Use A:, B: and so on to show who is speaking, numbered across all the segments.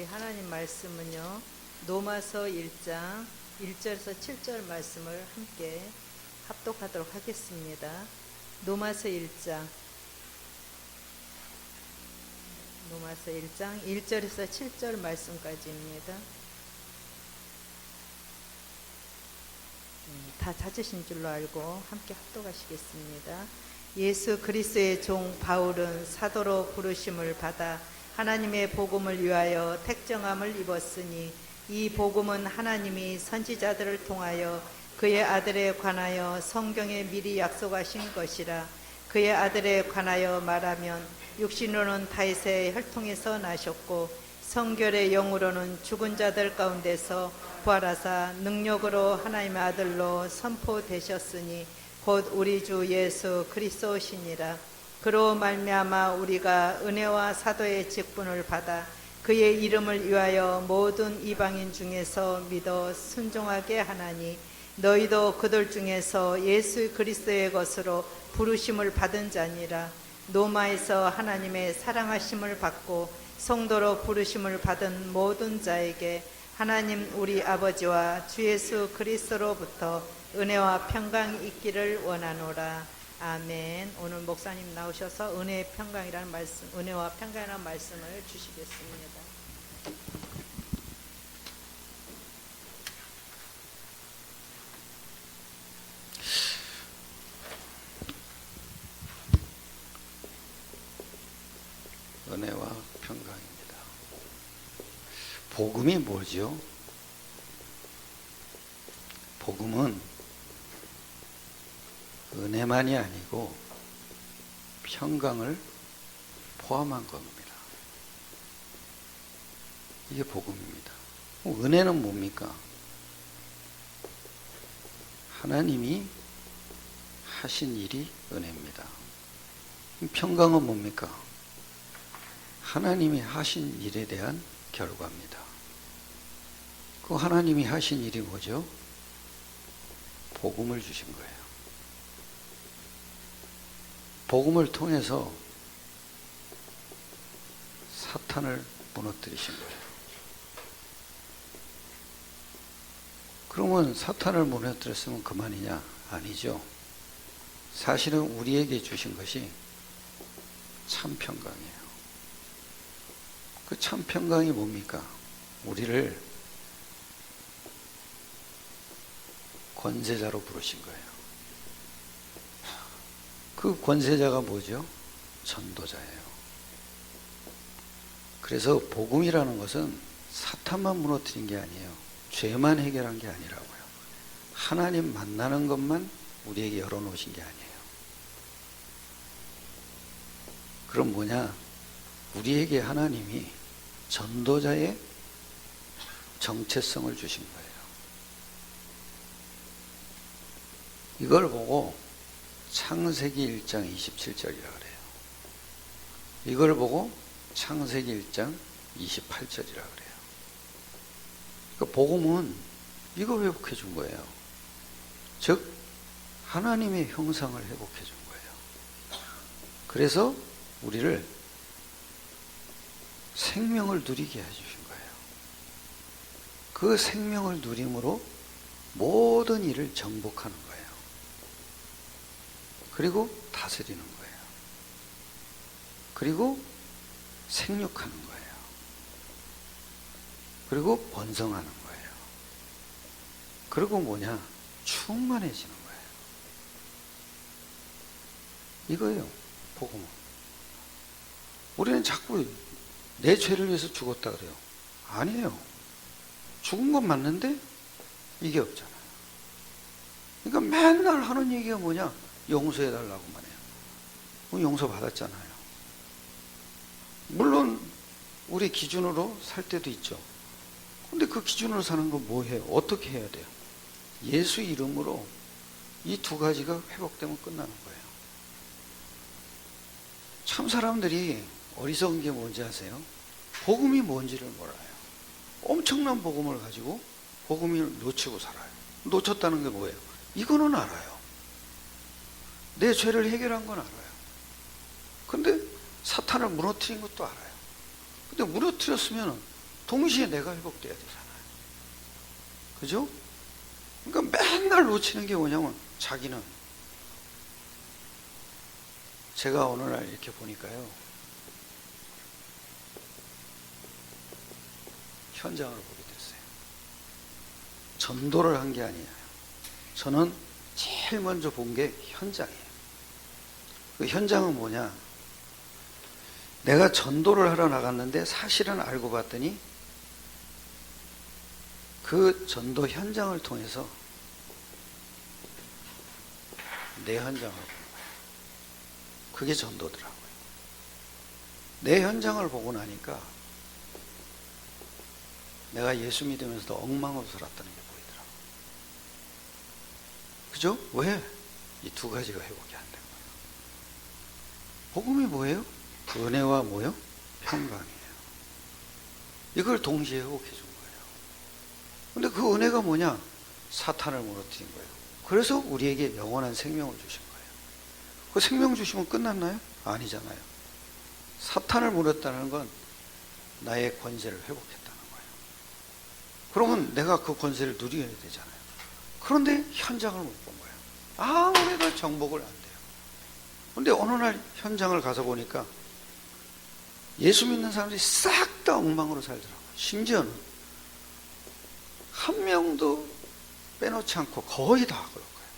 A: 우리 하나님 말씀은요, 로마서 1장 1절에서 7절 말씀을 함께 합독하도록 하겠습니다. 로마서 1장 1절에서 7절 말씀까지입니다. 다 찾으신 줄로 알고 함께 합독하시겠습니다. 예수 그리스도의 종 바울은 사도로 부르심을 받아 하나님의 복음을 위하여 택정함을 입었으니 이 복음은 하나님이 선지자들을 통하여 그의 아들에 관하여 성경에 미리 약속하신 것이라. 그의 아들에 관하여 말하면 육신으로는 다윗의 혈통에서 나셨고 성결의 영으로는 죽은 자들 가운데서 부활하사 능력으로 하나님의 아들로 선포되셨으니 곧 우리 주 예수 그리스도시니라. 그로 말미암아 우리가 은혜와 사도의 직분을 받아 그의 이름을 위하여 모든 이방인 중에서 믿어 순종하게 하나니, 너희도 그들 중에서 예수 그리스도의 것으로 부르심을 받은 자니라. 로마에서 하나님의 사랑하심을 받고 성도로 부르심을 받은 모든 자에게 하나님 우리 아버지와 주 예수 그리스도로부터 은혜와 평강이 있기를 원하노라. 아멘. 오늘 목사님 나오셔서 은혜와 평강이라는 말씀을 주시겠습니다.
B: 은혜와 평강입니다. 복음이 뭐죠? 복음은 은혜만이 아니고 평강을 포함한 겁니다. 이게 복음입니다. 은혜는 뭡니까? 하나님이 하신 일이 은혜입니다. 평강은 뭡니까? 하나님이 하신 일에 대한 결과입니다. 그 하나님이 하신 일이 뭐죠? 복음을 주신 거예요. 복음을 통해서 사탄을 무너뜨리신 거예요. 그러면 사탄을 무너뜨렸으면 그만이냐? 아니죠. 사실은 우리에게 주신 것이 참 평강이에요. 그 참 평강이 뭡니까? 우리를 권세자로 부르신 거예요. 그 권세자가 뭐죠? 전도자예요. 그래서 복음이라는 것은 사탄만 무너뜨린 게 아니에요. 죄만 해결한 게 아니라고요. 하나님 만나는 것만 우리에게 열어놓으신 게 아니에요. 그럼 뭐냐? 우리에게 하나님이 전도자의 정체성을 주신 거예요. 이걸 보고 창세기 1장 27절이라고 그래요. 이걸 보고 창세기 1장 28절이라고 그래요. 그러니까 복음은 이걸 회복해 준 거예요. 즉 하나님의 형상을 회복해 준 거예요. 그래서 우리를 생명을 누리게 해주신 거예요. 그 생명을 누림으로 모든 일을 정복하는 거예요. 그리고 다스리는 거예요. 그리고 생육하는 거예요. 그리고 번성하는 거예요. 그리고 뭐냐? 충만해지는 거예요. 이거예요, 복음은. 우리는 자꾸 내 죄를 위해서 죽었다 그래요. 아니에요. 죽은 건 맞는데 이게 없잖아요. 그러니까 맨날 하는 얘기가 뭐냐? 용서해달라고만 해요. 용서 받았잖아요. 물론 우리 기준으로 살 때도 있죠. 근데 그 기준으로 사는 건 뭐 해요? 어떻게 해야 돼요? 예수 이름으로 이 두 가지가 회복되면 끝나는 거예요. 참 사람들이 어리석은 게 뭔지 아세요? 복음이 뭔지를 몰라요. 엄청난 복음을 가지고 복음을 놓치고 살아요. 놓쳤다는 게 뭐예요? 이거는 알아요. 내 죄를 해결한 건 알아요. 근데 사탄을 무너뜨린 것도 알아요. 근데 무너뜨렸으면 동시에 내가 회복돼야 되잖아요. 그죠? 그러니까 맨날 놓치는 게 뭐냐면 자기는, 제가 어느 날 이렇게 보니까요, 현장을 보게 됐어요. 전도를 한 게 아니에요. 저는 제일 먼저 본 게 현장이에요. 그 현장은 뭐냐? 내가 전도를 하러 나갔는데 사실은 알고 봤더니 그 전도 현장을 통해서 내 현장을 본 거예요. 그게 전도더라고요. 내 현장을 보고 나니까 내가 예수 믿으면서도 엉망으로 살았다는 게 보이더라고요. 그죠? 왜? 이 두 가지가 회복이 안 된 거예요. 복음이 뭐예요? 은혜와 뭐요? 평강이에요. 이걸 동시에 회복해 준 거예요. 근데 그 은혜가 뭐냐? 사탄을 무너뜨린 거예요. 그래서 우리에게 영원한 생명을 주신 거예요. 그 생명 주시면 끝났나요? 아니잖아요. 사탄을 물었다는 건 나의 권세를 회복했다는 거예요. 그러면 내가 그 권세를 누려야 되잖아요. 그런데 현장을 못 본 거예요. 아무리 도 정복을 안 돼요. 근데 어느 날 현장을 가서 보니까 예수 믿는 사람들이 싹 다 엉망으로 살더라고요. 심지어는 한 명도 빼놓지 않고 거의 다 그럴 거예요.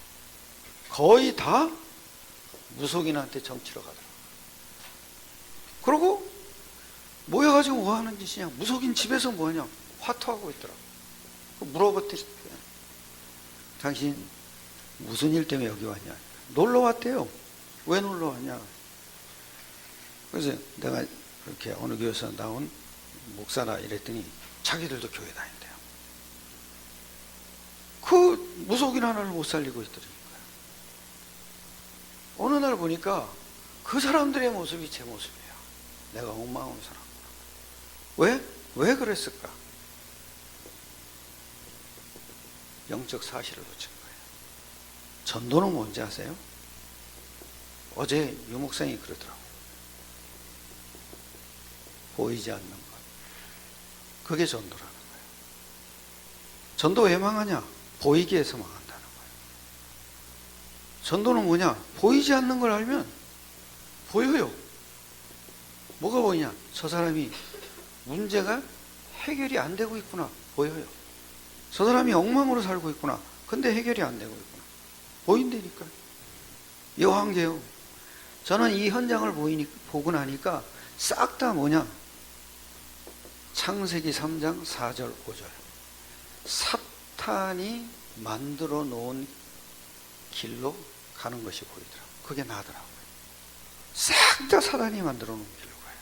B: 거의 다 무속인한테 정치러 가더라고요. 그러고 모여가지고 뭐 하는 짓이냐? 무속인 집에서 뭐 하냐? 화투하고 있더라고요. 물어봤더니 당신 무슨 일 때문에 여기 왔냐? 놀러 왔대요. 왜 놀러 왔냐? 그래서 내가 그렇게 어느 교회에서 나온 목사라 이랬더니 자기들도 교회 다닌대요. 그 무속인 하나를 못 살리고 있더라고요. 어느 날 보니까 그 사람들의 모습이 제 모습이에요. 내가 엉망으로 살았구나. 왜 그랬을까? 영적 사실을 놓친 거예요. 전도는 뭔지 아세요? 어제 유 목사님이 그러더라고요. 보이지 않는 것. 그게 전도라는 거예요. 전도 왜 망하냐? 보이기 위해서 망한다는 거예요. 전도는 뭐냐? 보이지 않는 걸 알면 보여요. 뭐가 보이냐? 저 사람이 문제가 해결이 안 되고 있구나. 보여요. 저 사람이 엉망으로 살고 있구나. 근데 해결이 안 되고 있구나. 보인다니까요. 여한게요. 저는 이 현장을 보고 나니까 싹 다 뭐냐? 창세기 3장 4절 5절. 사탄이 만들어 놓은 길로 가는 것이 보이더라고요. 그게 나더라고요. 싹 다 사탄이 만들어 놓은 길로 가요.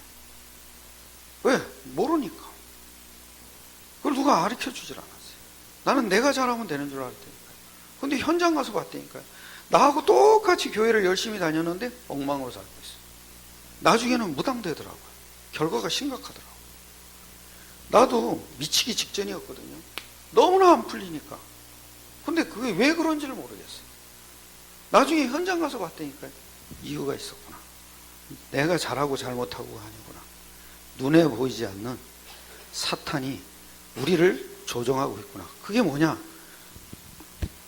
B: 왜? 모르니까. 그걸 누가 가르쳐 주질 않았어요. 나는 내가 잘하면 되는 줄 알았다니까요. 근데 현장 가서 봤다니까요. 나하고 똑같이 교회를 열심히 다녔는데 엉망으로 살고 있어요. 나중에는 무당되더라고요. 결과가 심각하더라고요. 나도 미치기 직전이었거든요. 너무나 안 풀리니까. 근데 그게 왜 그런지를 모르겠어요. 나중에 현장 가서 봤다니까요. 이유가 있었구나. 내가 잘하고 잘못하고가 아니구나. 눈에 보이지 않는 사탄이 우리를 조종하고 있구나. 그게 뭐냐?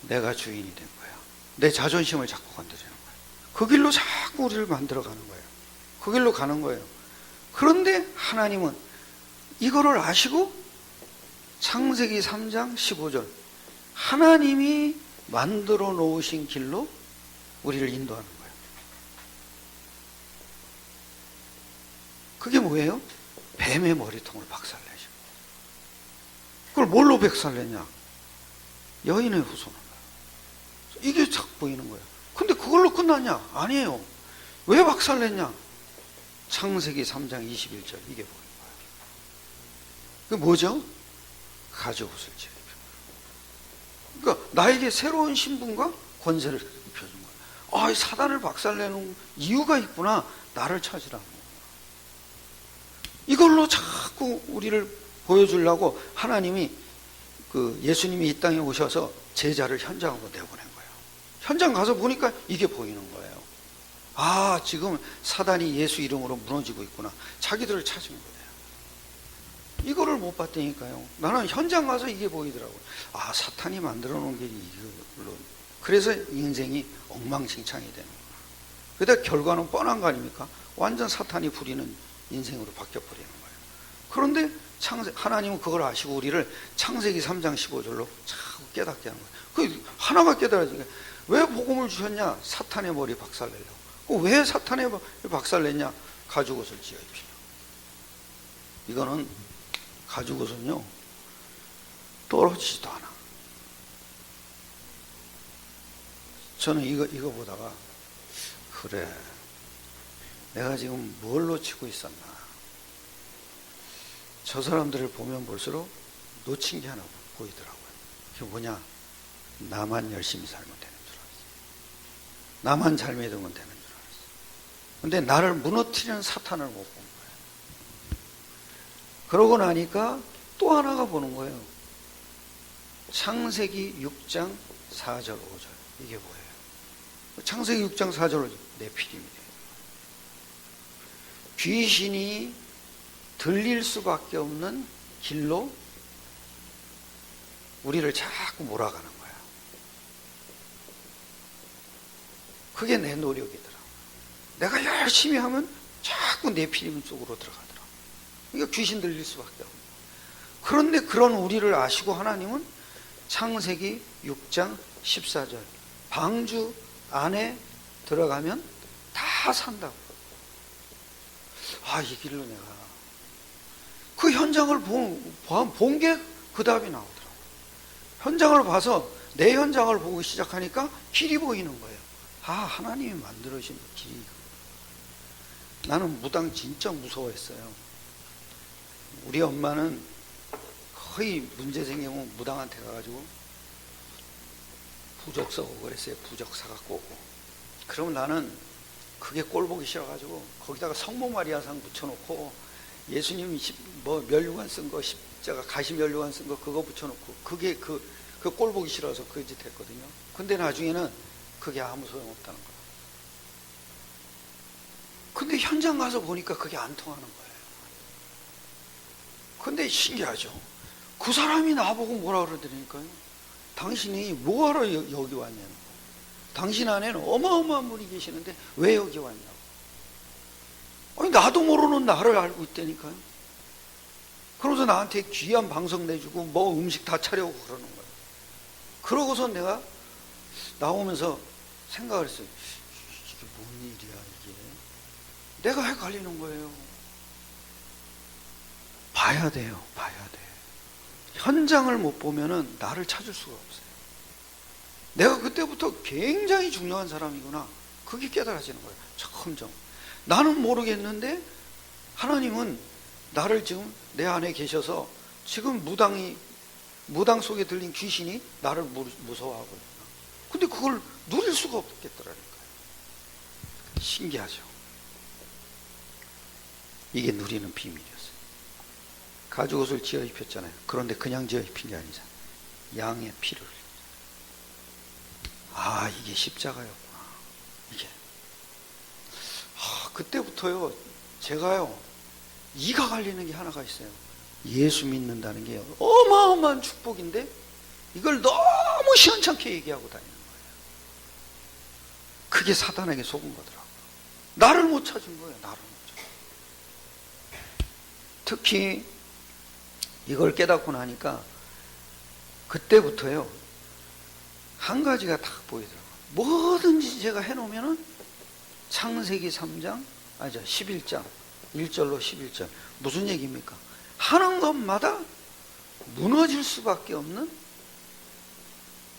B: 내가 주인이 된 거야. 내 자존심을 자꾸 건드리는 거야. 그 길로 자꾸 우리를 만들어가는 거예요. 그 길로 가는 거예요. 그런데 하나님은 이거를 아시고 창세기 3장 15절 하나님이 만들어 놓으신 길로 우리를 인도하는 거예요. 그게 뭐예요? 뱀의 머리통을 박살내시고. 그걸 뭘로 박살내냐? 여인의 후손을. 이게 딱 보이는 거예요. 근데 그걸로 끝났냐? 아니에요. 왜 박살냈냐? 창세기 3장 21절 이게 보이는 거예요. 그게 뭐죠? 가죽옷을 입혀준 거예요. 그러니까 나에게 새로운 신분과 권세를 입혀준 거예요. 아, 사단을 박살내는 이유가 있구나. 나를 찾으라고. 이걸로 자꾸 우리를 보여주려고 하나님이 예수님이 이 땅에 오셔서 제자를 현장으로 내보낸 거예요. 현장 가서 보니까 이게 보이는 거예요. 아, 지금 사단이 예수 이름으로 무너지고 있구나. 자기들을 찾은 거예요. 이거를 못 봤다니까요. 나는 현장 가서 이게 보이더라고요. 아, 사탄이 만들어 놓은 게 이걸로. 그래서 인생이 엉망진창이 되는 거예요. 그러다 결과는 뻔한 거 아닙니까? 완전 사탄이 부리는 인생으로 바뀌어버리는 거예요. 그런데 하나님은 그걸 아시고 우리를 창세기 3장 15절로 자꾸 깨닫게 하는 거예요. 그 하나가 깨달아지니까 왜 복음을 주셨냐? 사탄의 머리 박살내려고. 왜 사탄의 머리 박살냈냐? 가죽옷을 지어 입히려. 이거는 가죽옷은요 떨어지지도 않아. 저는 이거 보다가 그래, 내가 지금 뭘 놓치고 있었나. 저 사람들을 보면 볼수록 놓친 게 하나 보이더라고요. 그게 뭐냐? 나만 열심히 살면 되는 줄 알았어요. 나만 잘 믿으면 되는 줄 알았어요. 근데 나를 무너뜨리는 사탄을 못 본 거예요. 그러고 나니까 또 하나가 보는 거예요. 창세기 6장 4절 5절. 이게 뭐예요? 창세기 6장 4절 5절. 네피림이래요. 귀신이 들릴 수밖에 없는 길로 우리를 자꾸 몰아가는 거야. 그게 내 노력이더라고. 내가 열심히 하면 자꾸 네피림 속으로 들어가더라고. 그러니까 귀신 들릴 수밖에 없는 거야. 그런데 그런 우리를 아시고 하나님은 창세기 6장 14절 방주 안에 들어가면 다 산다고. 아, 이 길로 내가 그 현장을 본 게 그 답이 나오더라고. 현장을 봐서 내 현장을 보고 시작하니까 길이 보이는 거예요. 아, 하나님이 만들어주신 길이. 나는 무당 진짜 무서워했어요. 우리 엄마는 거의 문제 생기면 무당한테 가가지고 부적 써고 그랬어요. 부적 사갖고 오고. 그러면 나는 그게 꼴 보기 싫어가지고 거기다가 성모 마리아상 붙여놓고 예수님이 면류관 쓴 거, 십자가 가시 면류관 쓴 거 그거 붙여놓고 그게 그 꼴 보기 싫어서 그 짓 했거든요. 근데 나중에는 그게 아무 소용없다는 거예요. 근데 현장 가서 보니까 그게 안 통하는 거예요. 근데 신기하죠. 그 사람이 나보고 뭐라 그러더라니까요. 당신이 뭐하러 여기 왔냐는 거예요. 당신 안에는 어마어마한 분이 계시는데 왜 여기 왔냐고. 아니, 나도 모르는 나를 알고 있다니까요. 그러면서 나한테 귀한 방송 내주고 뭐 음식 다 차려오고 그러는 거예요. 그러고서 내가 나오면서 생각을 했어요. 이게 뭔 일이야 이게. 내가 헷갈리는 거예요. 봐야 돼요. 봐야 돼. 현장을 못 보면은 나를 찾을 수가 없어요. 내가 그때부터 굉장히 중요한 사람이구나. 그게 깨달아지는 거예요. 점점. 나는 모르겠는데 하나님은 나를 지금 내 안에 계셔서 지금 무당 속에 들린 귀신이 나를 무서워하고 있구나. 근데 그걸 누릴 수가 없겠더라니까요. 신기하죠. 이게 누리는 비밀이었어요. 가죽옷을 지어 입혔잖아요. 그런데 그냥 지어 입힌 게 아니잖아요. 양의 피를. 아, 이게 십자가였구나. 이게. 아, 그때부터요, 제가요, 이가 갈리는 게 하나가 있어요. 예수 믿는다는 게 어마어마한 축복인데, 이걸 너무 시원찮게 얘기하고 다니는 거예요. 그게 사단에게 속은 거더라고요. 나를 못 찾은 거예요, 나를 못 찾은. 특히, 이걸 깨닫고 나니까, 그때부터요, 한 가지가 딱 보이더라고요. 뭐든지 제가 해놓으면은 창세기 3장, 11장, 1절로 11절. 무슨 얘기입니까? 하는 것마다 무너질 수밖에 없는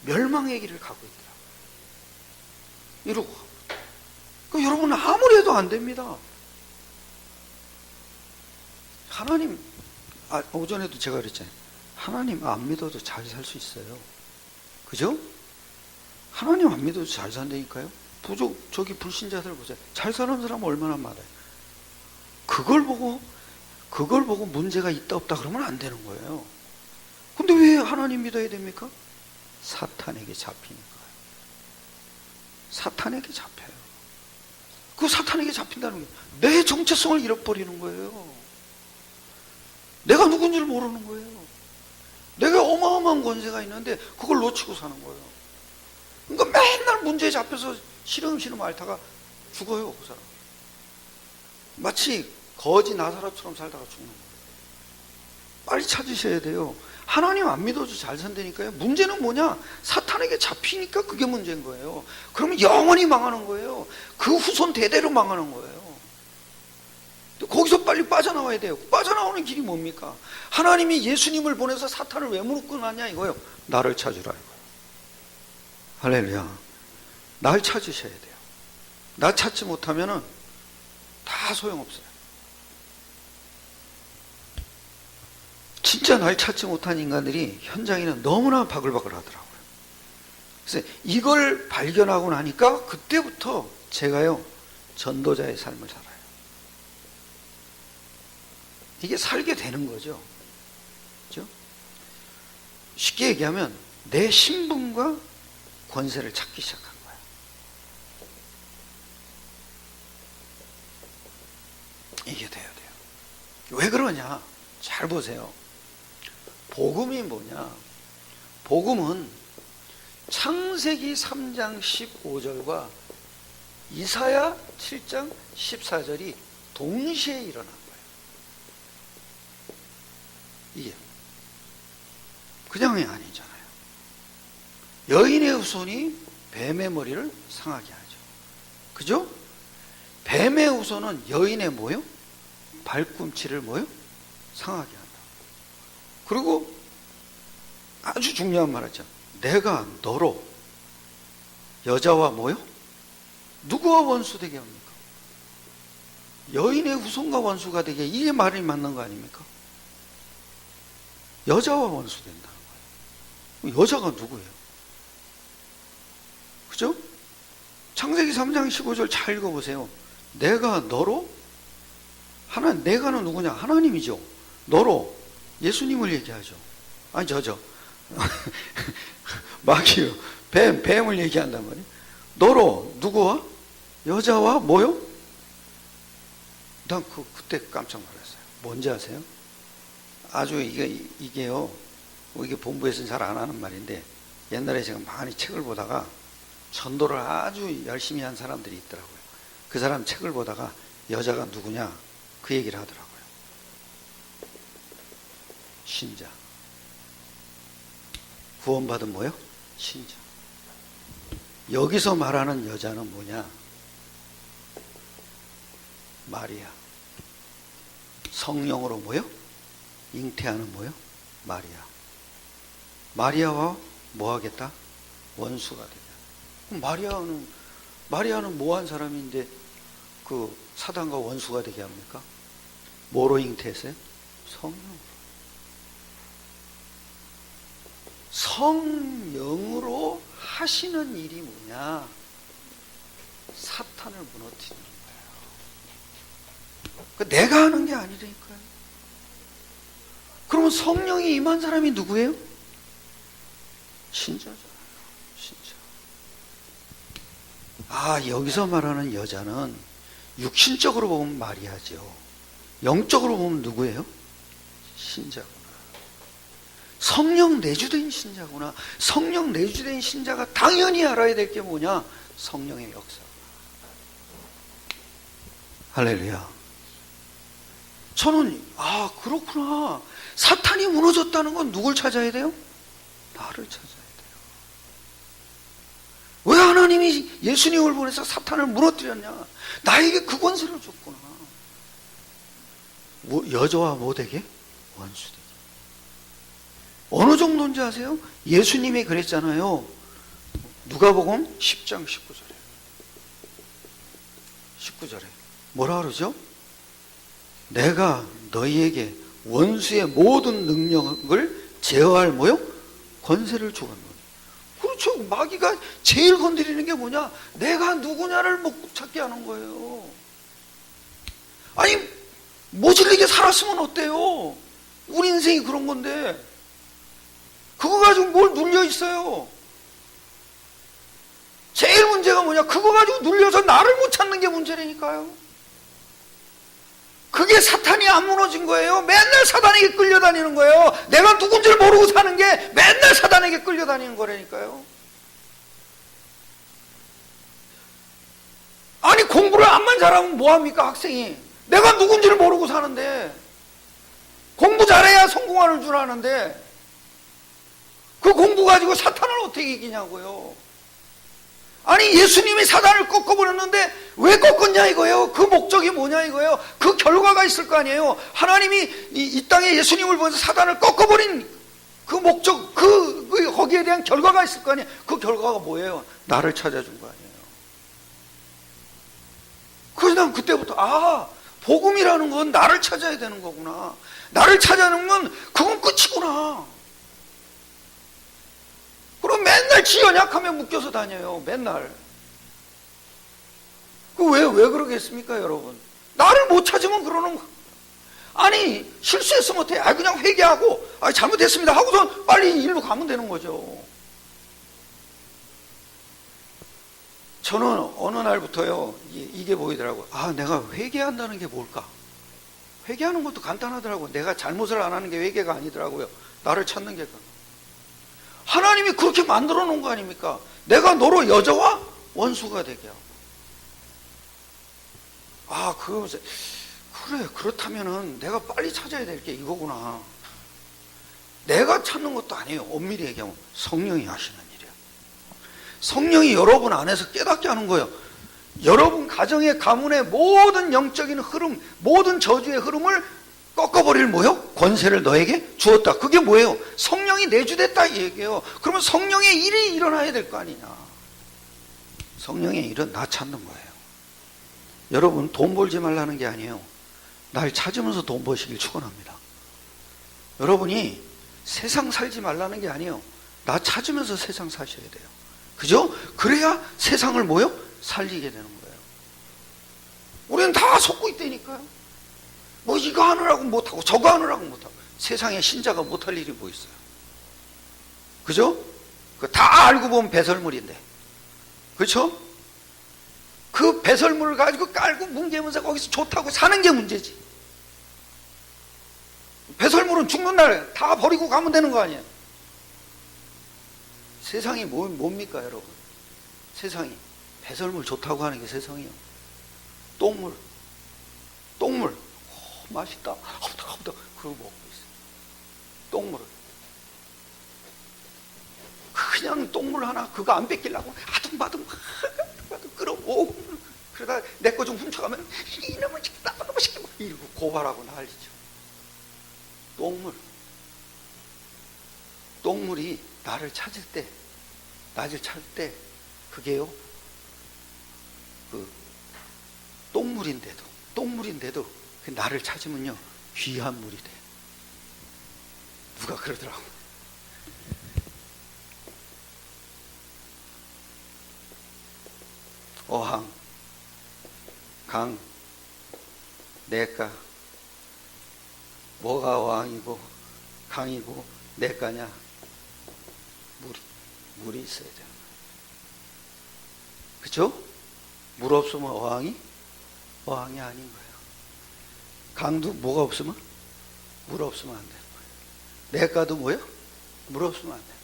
B: 멸망의 길을 가고 있더라고요. 이러고. 그러니까 여러분 아무리 해도 안 됩니다. 하나님, 오전에도 제가 그랬잖아요. 하나님 안 믿어도 잘 살 수 있어요. 그죠? 하나님 안 믿어도 잘 산다니까요. 저기 불신자들 보세요. 잘 사는 사람은 얼마나 많아요. 그걸 보고 문제가 있다 없다 그러면 안 되는 거예요. 근데 왜 하나님 믿어야 됩니까? 사탄에게 잡히니까요. 사탄에게 잡혀요. 그 사탄에게 잡힌다는 게 내 정체성을 잃어버리는 거예요. 내가 누군지를 모르는 거예요. 내가 어마어마한 권세가 있는데 그걸 놓치고 사는 거예요. 그러니까 맨날 문제에 잡혀서 시름시름 앓다가 죽어요, 그 사람. 마치 거지 나사로처럼 살다가 죽는 거예요. 빨리 찾으셔야 돼요. 하나님 안 믿어도 잘 산다니까요. 문제는 뭐냐? 사탄에게 잡히니까 그게 문제인 거예요. 그러면 영원히 망하는 거예요. 그 후손 대대로 망하는 거예요. 거기서 빨리 빠져나와야 돼요. 빠져나오는 길이 뭡니까? 하나님이 예수님을 보내서 사탄을 왜 무릎 꿇었냐 이거예요. 나를 찾으라 이거예요. 할렐루야. 날 찾으셔야 돼요. 나 찾지 못하면은 다 소용없어요. 진짜 날 찾지 못한 인간들이 현장에는 너무나 바글바글 하더라고요. 그래서 이걸 발견하고 나니까 그때부터 제가요, 전도자의 삶을 살아요. 이게 살게 되는 거죠. 그렇죠? 쉽게 얘기하면 내 신분과 권세를 찾기 시작한 거예요. 이게 돼야 돼요. 왜 그러냐? 잘 보세요. 복음이 뭐냐? 복음은 창세기 3장 15절과 이사야 7장 14절이 동시에 일어난 거예요. 이게 그냥이 아니잖아요. 여인의 후손이 뱀의 머리를 상하게 하죠. 그죠? 뱀의 후손은 여인의 뭐요? 발꿈치를 뭐요? 상하게 한다. 그리고 아주 중요한 말 하죠. 내가 너로 여자와 뭐요? 누구와 원수되게 합니까? 여인의 후손과 원수가 되게, 이게 말이 맞는 거 아닙니까? 여자와 원수된다는 거예요. 여자가 누구예요? 그죠? 창세기 3장 15절 잘 읽어보세요. 내가 너로, 내가는 누구냐? 하나님이죠. 너로 예수님을 얘기하죠. 아니 마귀요. 뱀을 얘기한단 말이에요. 너로 누구와? 여자와 뭐요? 난 그때 깜짝 놀랐어요. 뭔지 아세요? 아주 이게요, 이게 본부에서는 잘 안 하는 말인데, 옛날에 제가 많이 책을 보다가 전도를 아주 열심히 한 사람들이 있더라고요. 그 사람 책을 보다가 여자가 누구냐 그 얘기를 하더라고요. 신자. 구원받은 뭐요? 신자. 여기서 말하는 여자는 뭐냐? 마리아. 성령으로 뭐요? 잉태하는 뭐요? 마리아. 마리아와 뭐 하겠다? 원수가 되게. 마리아는 뭐한 사람인데 그 사단과 원수가 되게 합니까? 뭐로 잉태했어요? 성령으로. 성령으로 하시는 일이 뭐냐? 사탄을 무너뜨리는 거예요. 내가 하는 게 아니라니까요. 그러면 성령이 임한 사람이 누구예요? 신자잖아요. 신자. 여기서 말하는 여자는 육신적으로 보면 마리아죠. 영적으로 보면 누구예요? 신자구나. 성령 내주된 신자구나. 성령 내주된 신자가 당연히 알아야 될 게 뭐냐? 성령의 역사. 할렐루야. 저는 그렇구나. 사탄이 무너졌다는 건 누굴 찾아야 돼요? 나를 찾아야 돼요. 왜 하나님이 예수님을 보내서 사탄을 무너뜨렸냐? 나에게 그 권세를 줬구나. 여자와 뭐 되게? 원수 되게. 어느 정도인지 아세요? 예수님이 그랬잖아요. 누가복음 10장 19절에 뭐라 그러죠? 내가 너희에게 원수의 모든 능력을 제어할 뭐요? 권세를 주었노니. 그렇죠. 마귀가 제일 건드리는 게 뭐냐? 내가 누구냐를 못 찾게 하는 거예요. 아니, 모질리게 살았으면 어때요? 우리 인생이 그런 건데 그거 가지고 뭘 눌려 있어요? 제일 문제가 뭐냐? 그거 가지고 눌려서 나를 못 찾는 게 문제라니까요. 그게 사탄이 안 무너진 거예요. 맨날 사단에게 끌려다니는 거예요. 내가 누군지를 모르고 사는 게 맨날 사단에게 끌려다니는 거라니까요. 아니 공부를 암만 잘하면 뭐합니까 학생이. 내가 누군지를 모르고 사는데, 공부 잘해야 성공하는 줄 아는데 그 공부 가지고 사탄을 어떻게 이기냐고요. 아니 예수님이 사단을 꺾어버렸는데 왜 꺾었냐 이거예요. 그 목적이 뭐냐 이거예요. 그 결과가 있을 거 아니에요. 하나님이 이 땅에 예수님을 보내서 사단을 꺾어버린 그 목적, 거기에 대한 결과가 있을 거 아니에요. 그 결과가 뭐예요? 나를 찾아준 거 아니에요. 그래서 난 그때부터 복음이라는 건 나를 찾아야 되는 거구나. 나를 찾아내는 건 그건 끝이구나. 그럼 맨날 지 연약함에 묶여서 다녀요. 맨날. 왜 그러겠습니까 여러분? 나를 못 찾으면 그러는 거. 아니 실수했으면 어떡해. 그냥 회개하고 잘못했습니다 하고선 빨리 일로 가면 되는 거죠. 저는 어느 날부터요 이게 보이더라고요. 내가 회개한다는 게 뭘까? 회개하는 것도 간단하더라고요. 내가 잘못을 안 하는 게 회개가 아니더라고요. 나를 찾는 게. 하나님이 그렇게 만들어 놓은 거 아닙니까? 내가 너로 여자와 원수가 되게 하고. 그러면서 그래, 그렇다면은 내가 빨리 찾아야 될 게 이거구나. 내가 찾는 것도 아니에요. 엄밀히 얘기하면 성령이 하시는 일이에요. 성령이 여러분 안에서 깨닫게 하는 거예요. 여러분 가정의 가문의 모든 영적인 흐름, 모든 저주의 흐름을 꺾어버릴 뭐요? 권세를 너에게 주었다. 그게 뭐예요? 성령이 내주됐다 이 얘기예요. 그러면 성령의 일이 일어나야 될 거 아니냐. 성령의 일은 나 찾는 거예요. 여러분 돈 벌지 말라는 게 아니에요. 날 찾으면서 돈 버시길 축원합니다. 여러분이 세상 살지 말라는 게 아니에요. 나 찾으면서 세상 사셔야 돼요. 그죠? 그래야 세상을 뭐요? 살리게 되는 거예요. 우리는 다 속고 있다니까요. 뭐 이거 하느라고 못하고 저거 하느라고 못하고. 세상에 신자가 못할 일이 뭐 있어요. 그죠? 다 알고 보면 배설물인데. 그렇죠? 그 배설물을 가지고 깔고 뭉개면서 거기서 좋다고 사는 게 문제지. 배설물은 죽는 날 다 버리고 가면 되는 거 아니에요. 세상이 뭡니까 여러분? 세상이 배설물 좋다고 하는 게 세상이요. 똥물 맛있다 허브덕허브덕 그거 먹고 있어요. 똥물을 그냥 똥물 하나 그거 안 뺏기려고 아둥바둥 끌어모으고 그러다 내 거 좀 훔쳐가면 이놈을 나쁜 놈을 시키고 이러고 고발하고 난리죠. 똥물이 나를 찾을 때 그게요 똥물인데도 그 나를 찾으면요 귀한 물이 돼. 누가 그러더라고. 어항, 강, 내가 뭐가 어항이고 강이고 내가냐? 물이 있어야 되는 거예요. 그렇죠? 물 없으면 어항이 아닌 거예요. 강도 뭐가 없으면 물 없으면 안 되는 거예요. 내가도 뭐예요? 물 없으면 안 돼요.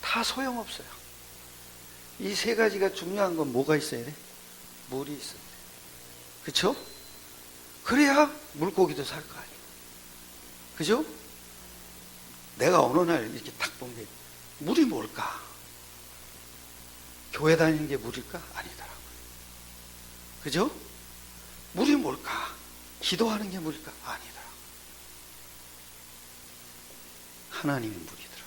B: 다 소용없어요. 이 세 가지가 중요한 건 뭐가 있어야 돼? 물이 있어야 돼. 그렇죠? 그래야 물고기도 살 거 아니에요. 그죠? 내가 어느 날 이렇게 딱 본 게 물이 뭘까? 교회 다니는 게 물일까? 아니더라고요. 그죠? 물이 뭘까? 기도하는 게 물일까? 아니더라고요. 하나님이 물이더라고요.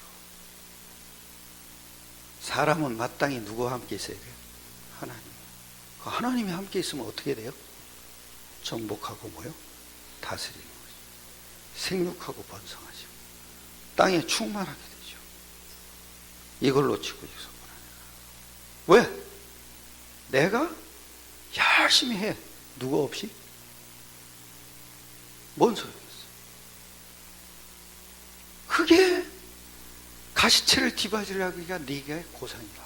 B: 사람은 마땅히 누구와 함께 있어야 돼요? 하나님. 그 하나님이 함께 있으면 어떻게 돼요? 정복하고 뭐요? 다스리는 거죠. 생육하고 번성하시고 땅에 충만하게 되죠. 이걸 놓치고 있었구나. 왜? 내가 열심히 해. 누구 없이? 뭔 소용이었어? 그게 가시채를 뒤바지를 하기가 네가 고생이다.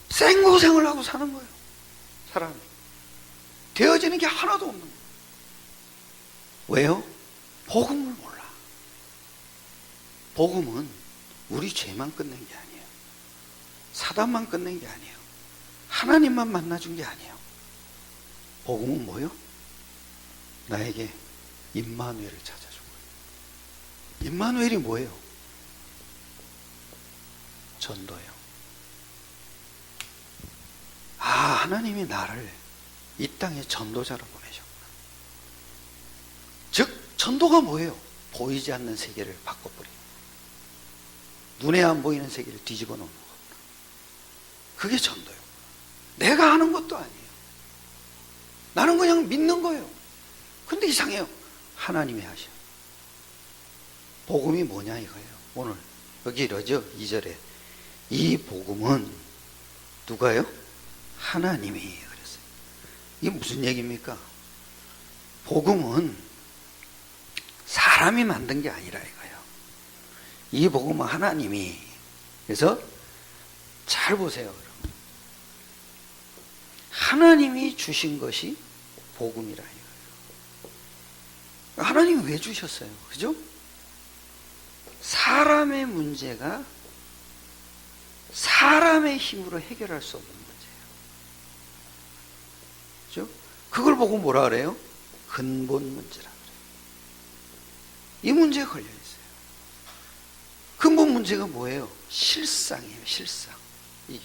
B: 생고생을 하고 사는 거예요. 사람이. 되어지는 게 하나도 없는 거예요. 왜요? 복음을 몰라. 복음은 우리 죄만 끝낸 게 아니에요. 사단만 끝낸 게 아니에요. 하나님만 만나준 게 아니에요. 복음은 뭐요? 나에게 임마누엘을 찾아준 거예요. 임마누엘이 뭐예요? 전도예요. 아, 하나님이 나를 이 땅에 전도자로 보내셨구나. 즉 전도가 뭐예요? 보이지 않는 세계를 바꿔버리는, 눈에 안 보이는 세계를 뒤집어 놓는 거구나. 그게 전도예요. 내가 하는 것도 아니에요. 나는 그냥 믿는 거예요. 근데 이상해요. 하나님이 하셔. 복음이 뭐냐 이거예요. 오늘 여기 이러죠. 2절에 이 복음은 누가요? 하나님이 그랬어요. 이게 무슨 얘기입니까? 복음은 사람이 만든 게 아니라 이거예요. 이 복음은 하나님이. 그래서 잘 보세요. 그럼 하나님이 주신 것이 복음이라 이거예요. 하나님이 왜 주셨어요? 그죠? 사람의 문제가 사람의 힘으로 해결할 수 없는 문제예요. 그죠? 그걸 보고 뭐라 그래요? 근본 문제라 그래요. 이 문제에 걸려 있어요. 근본 문제가 뭐예요? 실상이에요. 실상. 이게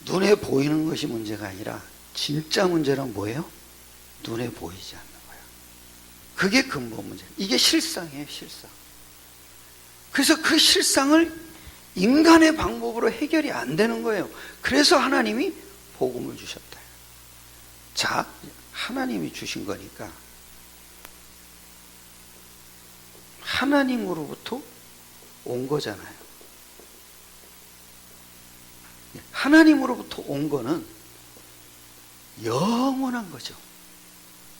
B: 눈에 보이는 것이 문제가 아니라 진짜 문제는 뭐예요? 눈에 보이지 않는 거예요. 그게 근본 문제. 이게 실상이에요. 실상. 그래서 그 실상을 인간의 방법으로 해결이 안 되는 거예요. 그래서 하나님이 복음을 주셨다. 자, 하나님이 주신 거니까 하나님으로부터 온 거잖아요. 하나님으로부터 온 거는 영원한 거죠.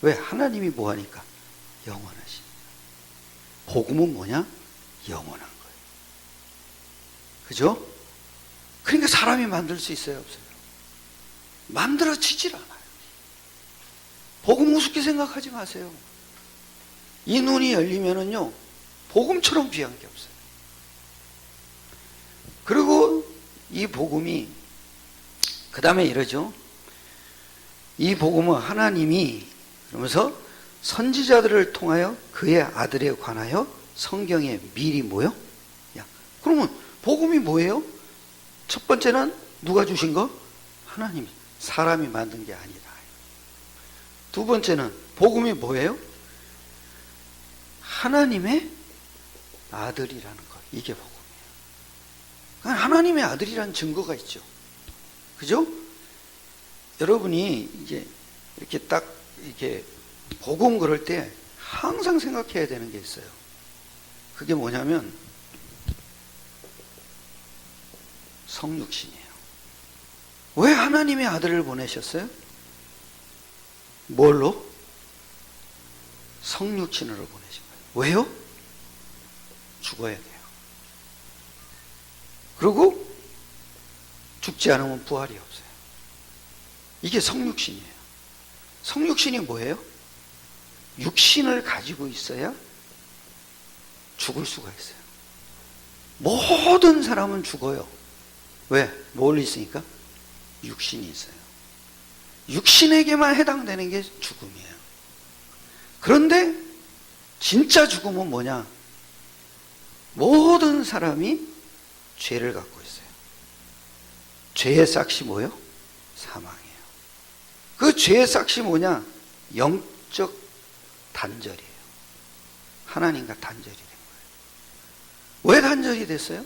B: 왜? 하나님이 뭐하니까? 영원하시니까. 복음은 뭐냐? 영원한 거예요. 그죠? 그러니까 사람이 만들 수 있어요? 없어요? 만들어지질 않아요. 복음 우습게 생각하지 마세요. 이 눈이 열리면은요, 복음처럼 귀한 게 없어요. 그리고 이 복음이, 그 다음에 이러죠. 이 복음은 하나님이, 그러면서 선지자들을 통하여 그의 아들에 관하여 성경에 미리 뭐요? 그러면 복음이 뭐예요? 첫 번째는 누가 주신 거? 하나님이. 사람이 만든 게 아니다. 두 번째는 복음이 뭐예요? 하나님의 아들이라는 거. 이게 복음이에요. 하나님의 아들이라는 증거가 있죠. 그죠? 여러분이 이제 이렇게 딱 이렇게 복음 그럴 때 항상 생각해야 되는 게 있어요. 그게 뭐냐면 성육신이에요. 왜 하나님의 아들을 보내셨어요? 뭘로? 성육신으로 보내신 거예요. 왜요? 죽어야 돼요. 그리고 죽지 않으면 부활이 없어요. 이게 성육신이에요. 성육신이 뭐예요? 육신을 가지고 있어야 죽을 수가 있어요. 모든 사람은 죽어요. 왜? 뭘 있으니까? 육신이 있어요. 육신에게만 해당되는 게 죽음이에요. 그런데 진짜 죽음은 뭐냐? 모든 사람이 죄를 갖고 있어요. 죄의 싹이 뭐예요? 사망이에요. 그 죄의 싹이 뭐냐? 영적 단절이에요. 하나님과 단절이 된 거예요. 왜 단절이 됐어요?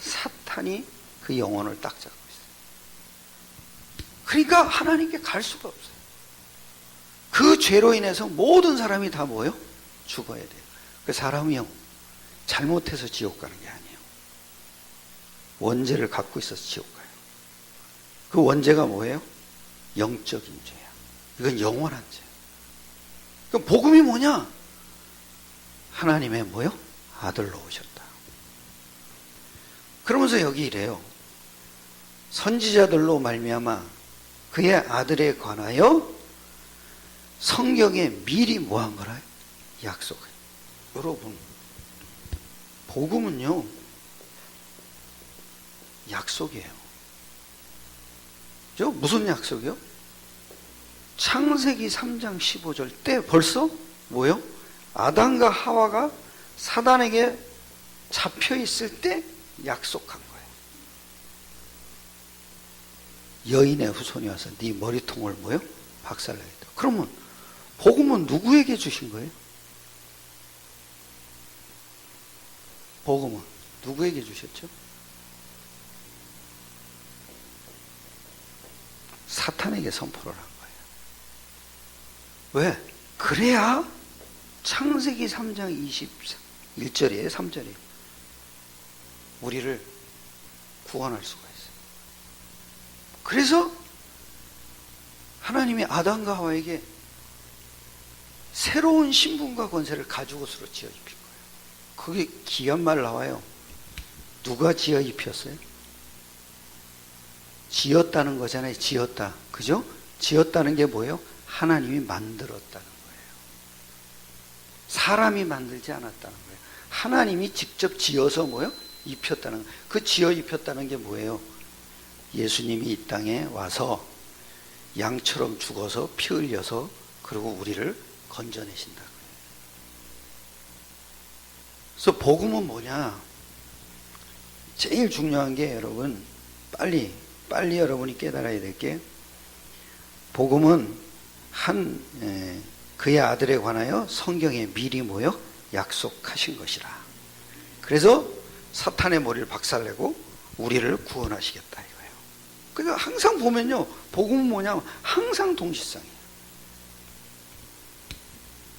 B: 사탄이 그 영혼을 딱 잡고 있어요. 그러니까 하나님께 갈 수가 없어요. 그 죄로 인해서 모든 사람이 다 뭐예요? 죽어야 돼요. 그 사람이요, 잘못해서 지옥 가는 게 아니에요. 원죄를 갖고 있어서 지옥 가요. 그 원죄가 뭐예요? 영적인 죄야. 이건 영원한 죄야. 그럼 복음이 뭐냐? 하나님의 뭐요? 아들로 오셨다. 그러면서 여기 이래요. 선지자들로 말미암아 그의 아들에 관하여 성경에 미리 뭐 한 거라? 약속해. 여러분, 복음은요, 약속이에요. 저 무슨 약속이요? 창세기 3장 15절 때 벌써 뭐요? 아담과 하와가 사단에게 잡혀 있을 때 약속한 거예요. 여인의 후손이 와서 네 머리통을 뭐요? 박살내겠다. 그러면 복음은 누구에게 주신 거예요? 복음은 누구에게 주셨죠? 사탄에게 선포를 한 거예요. 왜? 그래야 창세기 3장 21절이에요, 3절이에요. 우리를 구원할 수가 있어요. 그래서 하나님이 아담과 하와에게 새로운 신분과 권세를 가죽옷으로 지어 입힌 거예요. 그게 귀한 말 나와요. 누가 지어 입혔어요? 지었다는 거잖아요. 지었다. 그죠? 지었다는 게 뭐예요? 하나님이 만들었다는 거예요. 사람이 만들지 않았다는 거예요. 하나님이 직접 지어서 뭐예요? 입혔다는 거예요. 그 지어 입혔다는 게 뭐예요? 예수님이 이 땅에 와서 양처럼 죽어서 피 흘려서 그리고 우리를 건져내신다. 그래서 복음은 뭐냐? 제일 중요한 게 여러분 빨리 여러분이 깨달아야 될 게 복음은 그의 아들에 관하여 성경에 미리 뭐요? 약속하신 것이라. 그래서 사탄의 머리를 박살내고 우리를 구원하시겠다 이거예요. 그러니까 항상 보면요, 복음은 뭐냐면 항상 동시상이에요.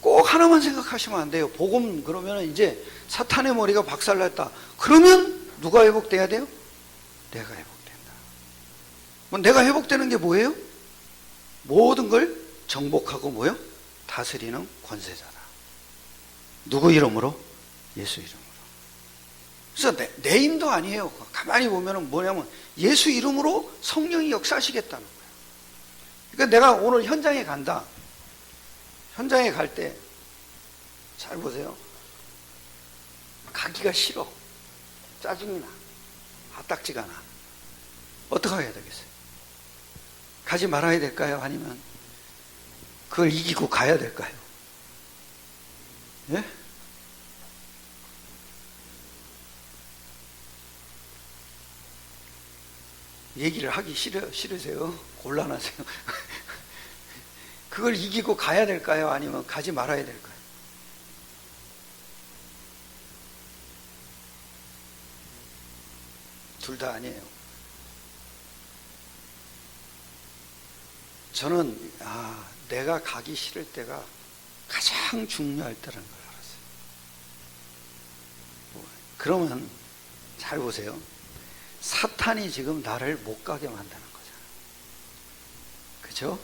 B: 꼭 하나만 생각하시면 안 돼요. 복음 그러면 이제 사탄의 머리가 박살났다. 그러면 누가 회복돼야 돼요? 내가 회복된다. 뭐 내가 회복되는 게 뭐예요? 모든 걸 정복하고 뭐요? 다스리는 권세자다. 누구 이름으로? 예수 이름으로. 그래서 내 힘도 아니에요. 가만히 보면 뭐냐면 예수 이름으로 성령이 역사하시겠다는 거예요. 그러니까 내가 오늘 현장에 간다. 현장에 갈 때 잘 보세요. 가기가 싫어. 짜증이 나. 아딱지가 나. 어떻게 해야 되겠어요? 가지 말아야 될까요? 아니면 그걸 이기고 가야 될까요? 예? 얘기를 하기 싫으세요? 곤란하세요? 그걸 이기고 가야 될까요? 아니면 가지 말아야 될까요? 둘 다 아니에요. 저는 내가 가기 싫을 때가 가장 중요할 때라는 걸 알았어요. 그러면 잘 보세요. 사탄이 지금 나를 못 가게 만드는 거잖아요. 그렇죠?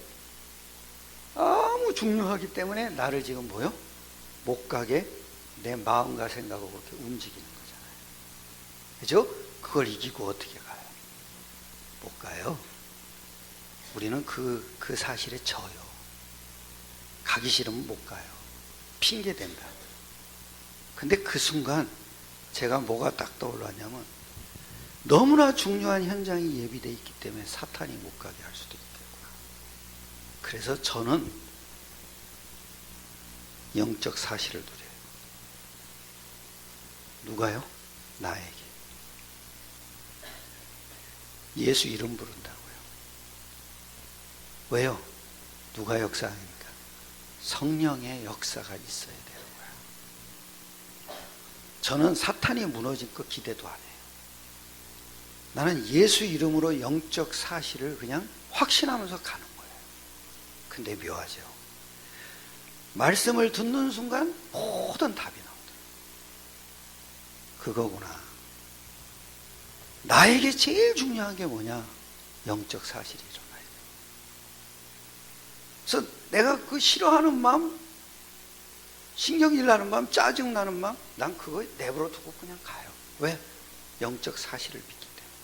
B: 너무 중요하기 때문에 나를 지금 뭐요? 못 가게 내 마음과 생각으로 그렇게 움직이는 거잖아요. 그렇죠? 그걸 이기고 어떻게 가요? 못 가요. 우리는 그 사실에 져요. 가기 싫으면 못 가요. 핑계 댄다. 근데 그 순간 제가 뭐가 딱 떠올랐냐면 너무나 중요한 현장이 예비되어 있기 때문에 사탄이 못 가게 할 수도 있겠구나. 그래서 저는 영적 사실을 누려요. 누가요? 나에게. 예수 이름 부른다고요. 왜요? 누가 역사합니까? 성령의 역사가 있어야 되는 거야. 저는 사탄이 무너질 거 기대도 안 해요. 나는 예수 이름으로 영적 사실을 그냥 확신하면서 가는 거예요. 근데 묘하죠. 말씀을 듣는 순간 모든 답이 나오더라고요. 그거구나. 나에게 제일 중요한 게 뭐냐? 영적 사실이 일어나야 돼. 그래서 내가 그 싫어하는 마음, 신경질 나는 마음, 짜증 나는 마음, 난 그거 내버려 두고 그냥 가요. 왜? 영적 사실을 믿기 때문에.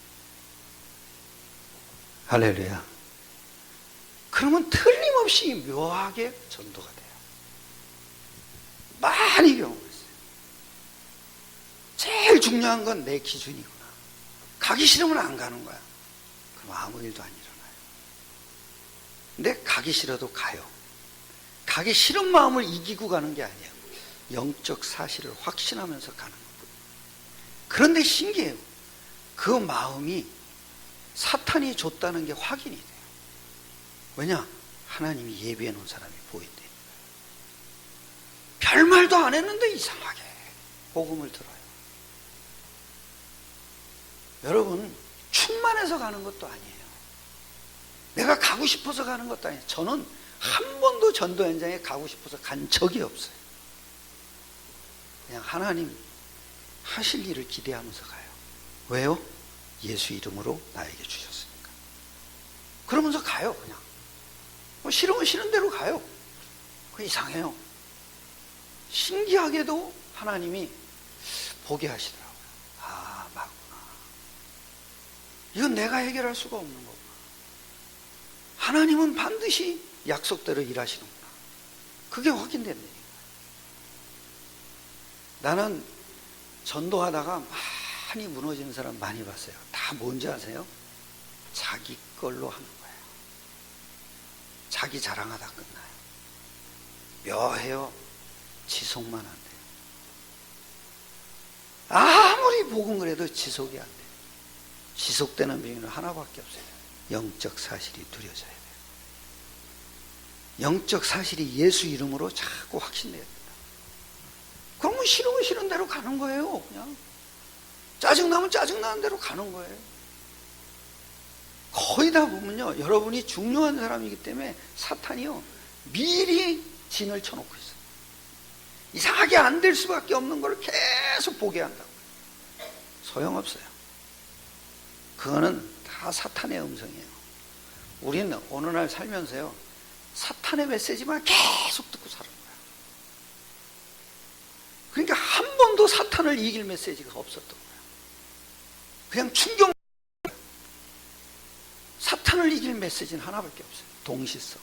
B: 할렐루야. 그러면 틀림없이 묘하게 전도가 돼요. 많이 경험했어요. 제일 중요한 건 내 기준이구나. 가기 싫으면 안 가는 거야. 그럼 아무 일도 안 일어나요. 근데 가기 싫어도 가요. 가기 싫은 마음을 이기고 가는 게 아니에요. 영적 사실을 확신하면서 가는 거예요. 그런데 신기해요. 그 마음이 사탄이 줬다는 게 확인이 돼요. 왜냐? 하나님이 예비해 놓은 사람이 보인대요. 별말도 안 했는데 이상하게 복음을 들어요. 여러분, 충만해서 가는 것도 아니에요. 내가 가고 싶어서 가는 것도 아니에요. 저는 한 번도 전도 현장에 가고 싶어서 간 적이 없어요. 그냥 하나님 하실 일을 기대하면서 가요. 왜요? 예수 이름으로 나에게 주셨으니까. 그러면서 가요. 그냥 뭐 싫으면 싫은 대로 가요. 그 이상해요. 신기하게도 하나님이 보게 하시더라고요. 아, 맞구나. 이건 내가 해결할 수가 없는 거구나. 하나님은 반드시 약속대로 일하시는구나. 그게 확인된 일이에요. 나는 전도하다가 많이 무너지는 사람 많이 봤어요. 다 뭔지 아세요? 자기 걸로 하는 거예요. 자기 자랑하다 끝나요. 묘해요. 지속만 안 돼요. 아무리 복음을 해도 지속이 안 돼요. 지속되는 비밀은 하나밖에 없어요. 영적 사실이 누려져야 돼요. 영적 사실이 예수 이름으로 자꾸 확신돼야 된다. 그러면 싫으면 싫은 대로 가는 거예요. 그냥 짜증나면 짜증나는 대로 가는 거예요. 거의 다 보면요, 여러분이 중요한 사람이기 때문에 사탄이요 미리 진을 쳐놓고 있어요. 이상하게 안 될 수밖에 없는 걸 계속 보게 한다고요. 소용없어요. 그거는 다 사탄의 음성이에요. 우리는 어느 날 살면서요 사탄의 메시지만 계속 듣고 사는 거예요. 그러니까 한 번도 사탄을 이길 메시지가 없었던 거예요. 그냥 충격. 사탄을 이길 메시지는 하나밖에 없어요. 동시성.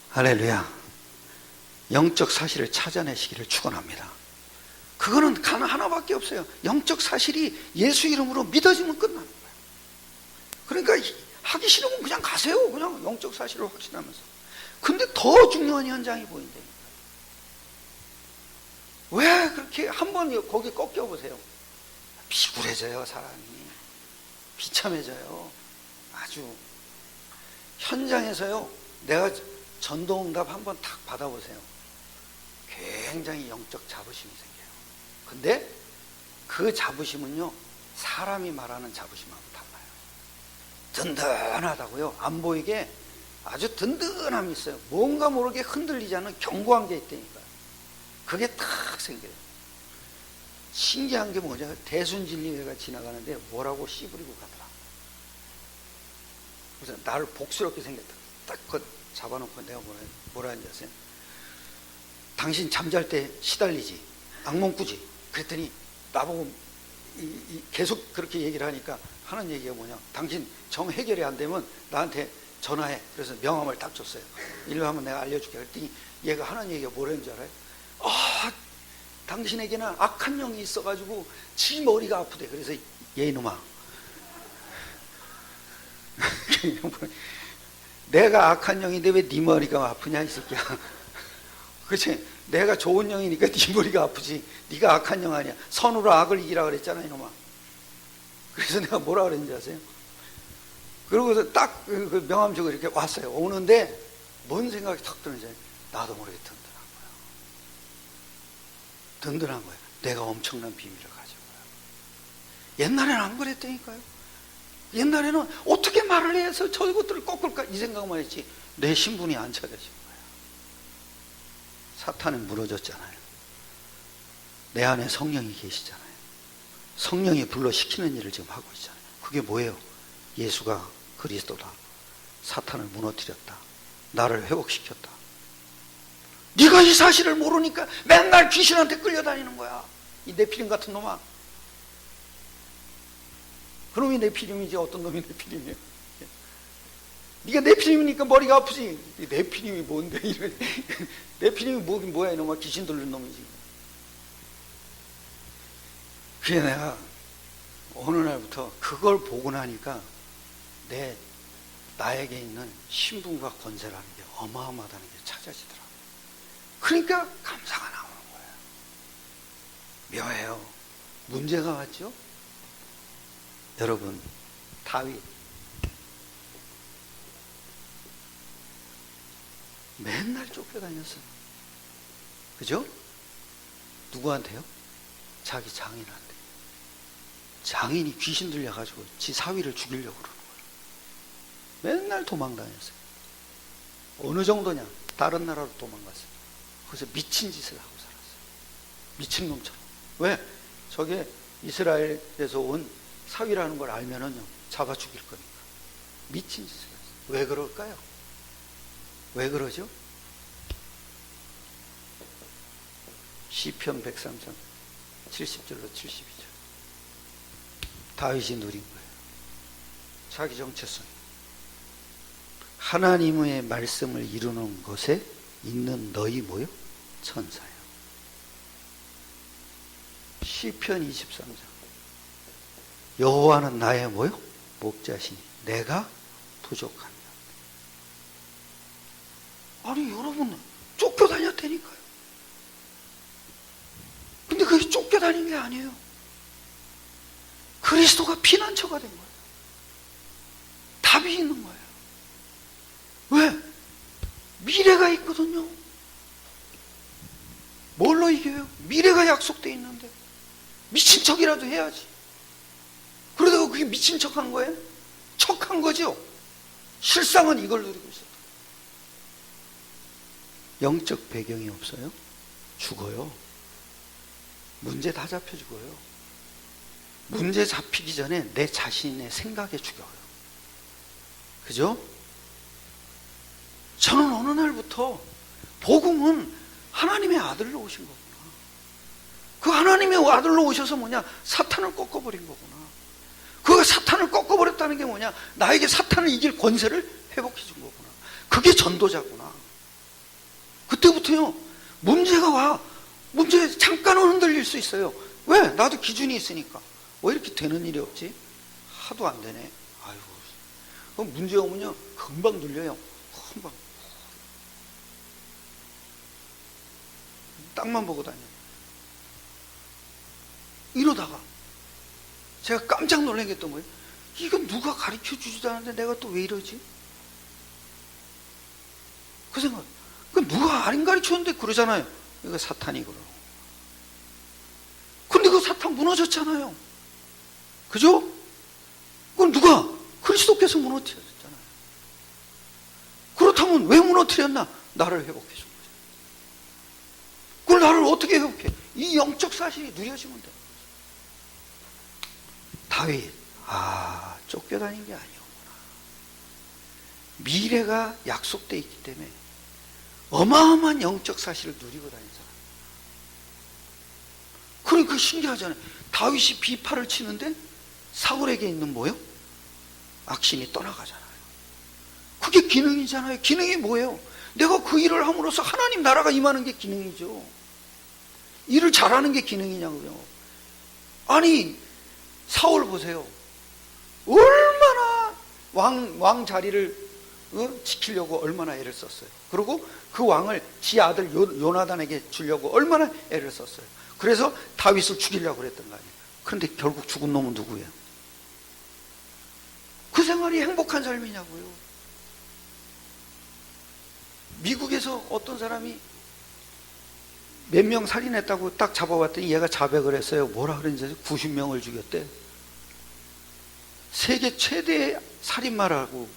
B: 할렐루야. 영적 사실을 찾아내시기를 축원합니다. 그거는 하나밖에 없어요. 영적 사실이 예수 이름으로 믿어지면 끝나는 거예요. 그러니까 하기 싫으면 그냥 가세요. 그냥 영적 사실을 확신하면서. 근데 더 중요한 현장이 보인다니까. 왜 그렇게 한번 거기 꺾여보세요. 비굴해져요. 사람이 비참해져요. 아주 현장에서요 내가 전도응답 한번 탁 받아보세요. 굉장히 영적 자부심이 생겨요. 근데 그 자부심은요 사람이 말하는 자부심하고 달라요. 든든하다고요. 안 보이게 아주 든든함이 있어요. 뭔가 모르게 흔들리지 않는 견고한 게 있다니까요. 그게 탁 생겨요. 신기한 게 뭐냐, 대순진리회가 지나가는데 뭐라고 씨부리고 가더라. 그래서 나를 복스럽게 생겼다. 딱 그 잡아놓고 내가 뭐라 했는지 아세요? 당신 잠잘 때 시달리지, 악몽 꾸지. 그랬더니 나보고 계속 그렇게 얘기를 하니까 하는 얘기가 뭐냐, 당신 정 해결이 안 되면 나한테 전화해. 그래서 명함을 딱 줬어요. 일로 하면 내가 알려줄게. 그랬더니 얘가 하는 얘기가 뭐라는 줄 알아요? 당신에게는 악한 영이 있어가지고 지 머리가 아프대. 그래서 얘 이놈아, 내가 악한 영인데 왜 네 머리가 아프냐 이 새끼야. 그렇지? 내가 좋은 영이니까 네 머리가 아프지. 네가 악한 영 아니야. 선으로 악을 이기라 그랬잖아 이놈아. 그래서 내가 뭐라 그랬는지 아세요? 그러고서 딱 그 명함 주고 이렇게 왔어요. 오는데 뭔 생각이 탁 드는지 나도 모르게 든든한 거야. 든든한 거예요. 내가 엄청난 비밀을 가진 거야. 옛날에는 안 그랬다니까요. 옛날에는 어떻게 말을 해서 저것들을 꺾을까 이 생각만 했지 내 신분이 안 찾아진 거야. 사탄은 무너졌잖아요. 내 안에 성령이 계시잖아요. 성령이 불러시키는 일을 지금 하고 있잖아요. 그게 뭐예요? 예수가 그리스도다. 사탄을 무너뜨렸다. 나를 회복시켰다. 네가 이 사실을 모르니까 맨날 귀신한테 끌려다니는 거야. 이 네피림 같은 놈아. 그놈이 네피림이지 어떤 놈이 네피림이에요. 네가 네피림이니까 머리가 아프지. 네피림이 뭔데? 이런 네피림이 뭐긴 뭐야, 이놈아. 귀신 들린 놈이지. 그래, 내가 어느 날부터 그걸 보고 나니까 나에게 있는 신분과 권세라는 게 어마어마하다는 게 찾아지더라고요. 그러니까 감사가 나오는 거예요. 묘해요. 문제가 왔죠? 여러분, 다윗 맨날 쫓겨다녔어요. 그죠? 누구한테요? 자기 장인한테. 장인이 귀신 들려가지고 지 사위를 죽이려고 그러는 거예요. 맨날 도망다녔어요. 어느 정도냐? 다른 나라로 도망갔어요. 거기서 미친 짓을 하고 살았어요. 미친놈처럼. 왜? 저게 이스라엘에서 온 사위라는 걸 알면은요, 잡아 죽일 거니까. 미친 짓을 했어요. 왜 그럴까요? 왜 그러죠? 시편 103편 70절로 72절. 다윗이 누린 거예요. 자기 정체성. 하나님의 말씀을 이루는 것에 있는 너희 뭐요? 천사요. 시편 23장. 여호와는 나의 뭐요? 목자시니 내가 부족합니다. 아니, 여러분, 쫓겨다녔다니까요. 근데 그게 쫓겨다닌 게 아니에요. 그리스도가 피난처가 된 거예요. 답이 있는 거예요. 왜? 미래가 있거든요. 뭘로 이겨요? 미래가 약속되어 있는데 미친 척이라도 해야지. 그러다가 그게 미친 척 한 거예요? 척한 거죠. 실상은 이걸 누리고 있었다. 영적 배경이 없어요? 죽어요. 문제 다 잡혀 죽어요. 문제 잡히기 전에 내 자신의 생각에 죽여요. 그죠? 저는 어느 날부터 복음은 하나님의 아들로 오신 거구나. 그 하나님의 아들로 오셔서 뭐냐? 사탄을 꺾어버린 거구나. 그 사탄을 꺾어버렸다는 게 뭐냐? 나에게 사탄을 이길 권세를 회복해 준 거구나. 그게 전도자구나. 그때부터요, 문제가 와. 문제 잠깐은 흔들릴 수 있어요. 왜? 나도 기준이 있으니까. 왜 이렇게 되는 일이 없지? 하도 안 되네. 아이고. 그럼 문제 오면요, 금방 눌려요. 금방. 땅만 보고 다녀요. 이러다가 제가 깜짝 놀란 게 또 뭐예요? 이건 누가 가르쳐 주지도 않는데 내가 또 왜 이러지? 그 생각. 그 누가 안 가르쳤는데 그러잖아요. 이거 사탄이 그러고. 근데 그 사탄 무너졌잖아요. 그죠? 그건 누가? 그리스도께서 무너뜨렸잖아요. 그렇다면 왜 무너뜨렸나? 나를 회복해 준 거죠. 그걸 나를 어떻게 회복해? 이 영적 사실이 누려지면 돼요. 다윗, 쫓겨다닌 게 아니었구나. 미래가 약속되어 있기 때문에 어마어마한 영적 사실을 누리고 다닌 사람. 그러니까 신기하잖아요. 다윗이 비파를 치는데 사울에게 있는 뭐요? 악신이 떠나가잖아요. 그게 기능이잖아요. 기능이 뭐예요? 내가 그 일을 함으로써 하나님 나라가 임하는 게 기능이죠. 일을 잘하는 게 기능이냐고요. 아니, 사울 보세요. 얼마나 왕 자리를 지키려고 얼마나 애를 썼어요. 그리고 그 왕을 지 아들 요나단에게 주려고 얼마나 애를 썼어요. 그래서 다윗을 죽이려고 그랬던 거 아니에요. 그런데 결국 죽은 놈은 누구예요? 그 생활이 행복한 삶이냐고요. 미국에서 어떤 사람이 몇 명 살인했다고 딱 잡아봤더니 얘가 자백을 했어요. 뭐라 그랬는지 90명을 죽였대. 세계 최대 살인마라고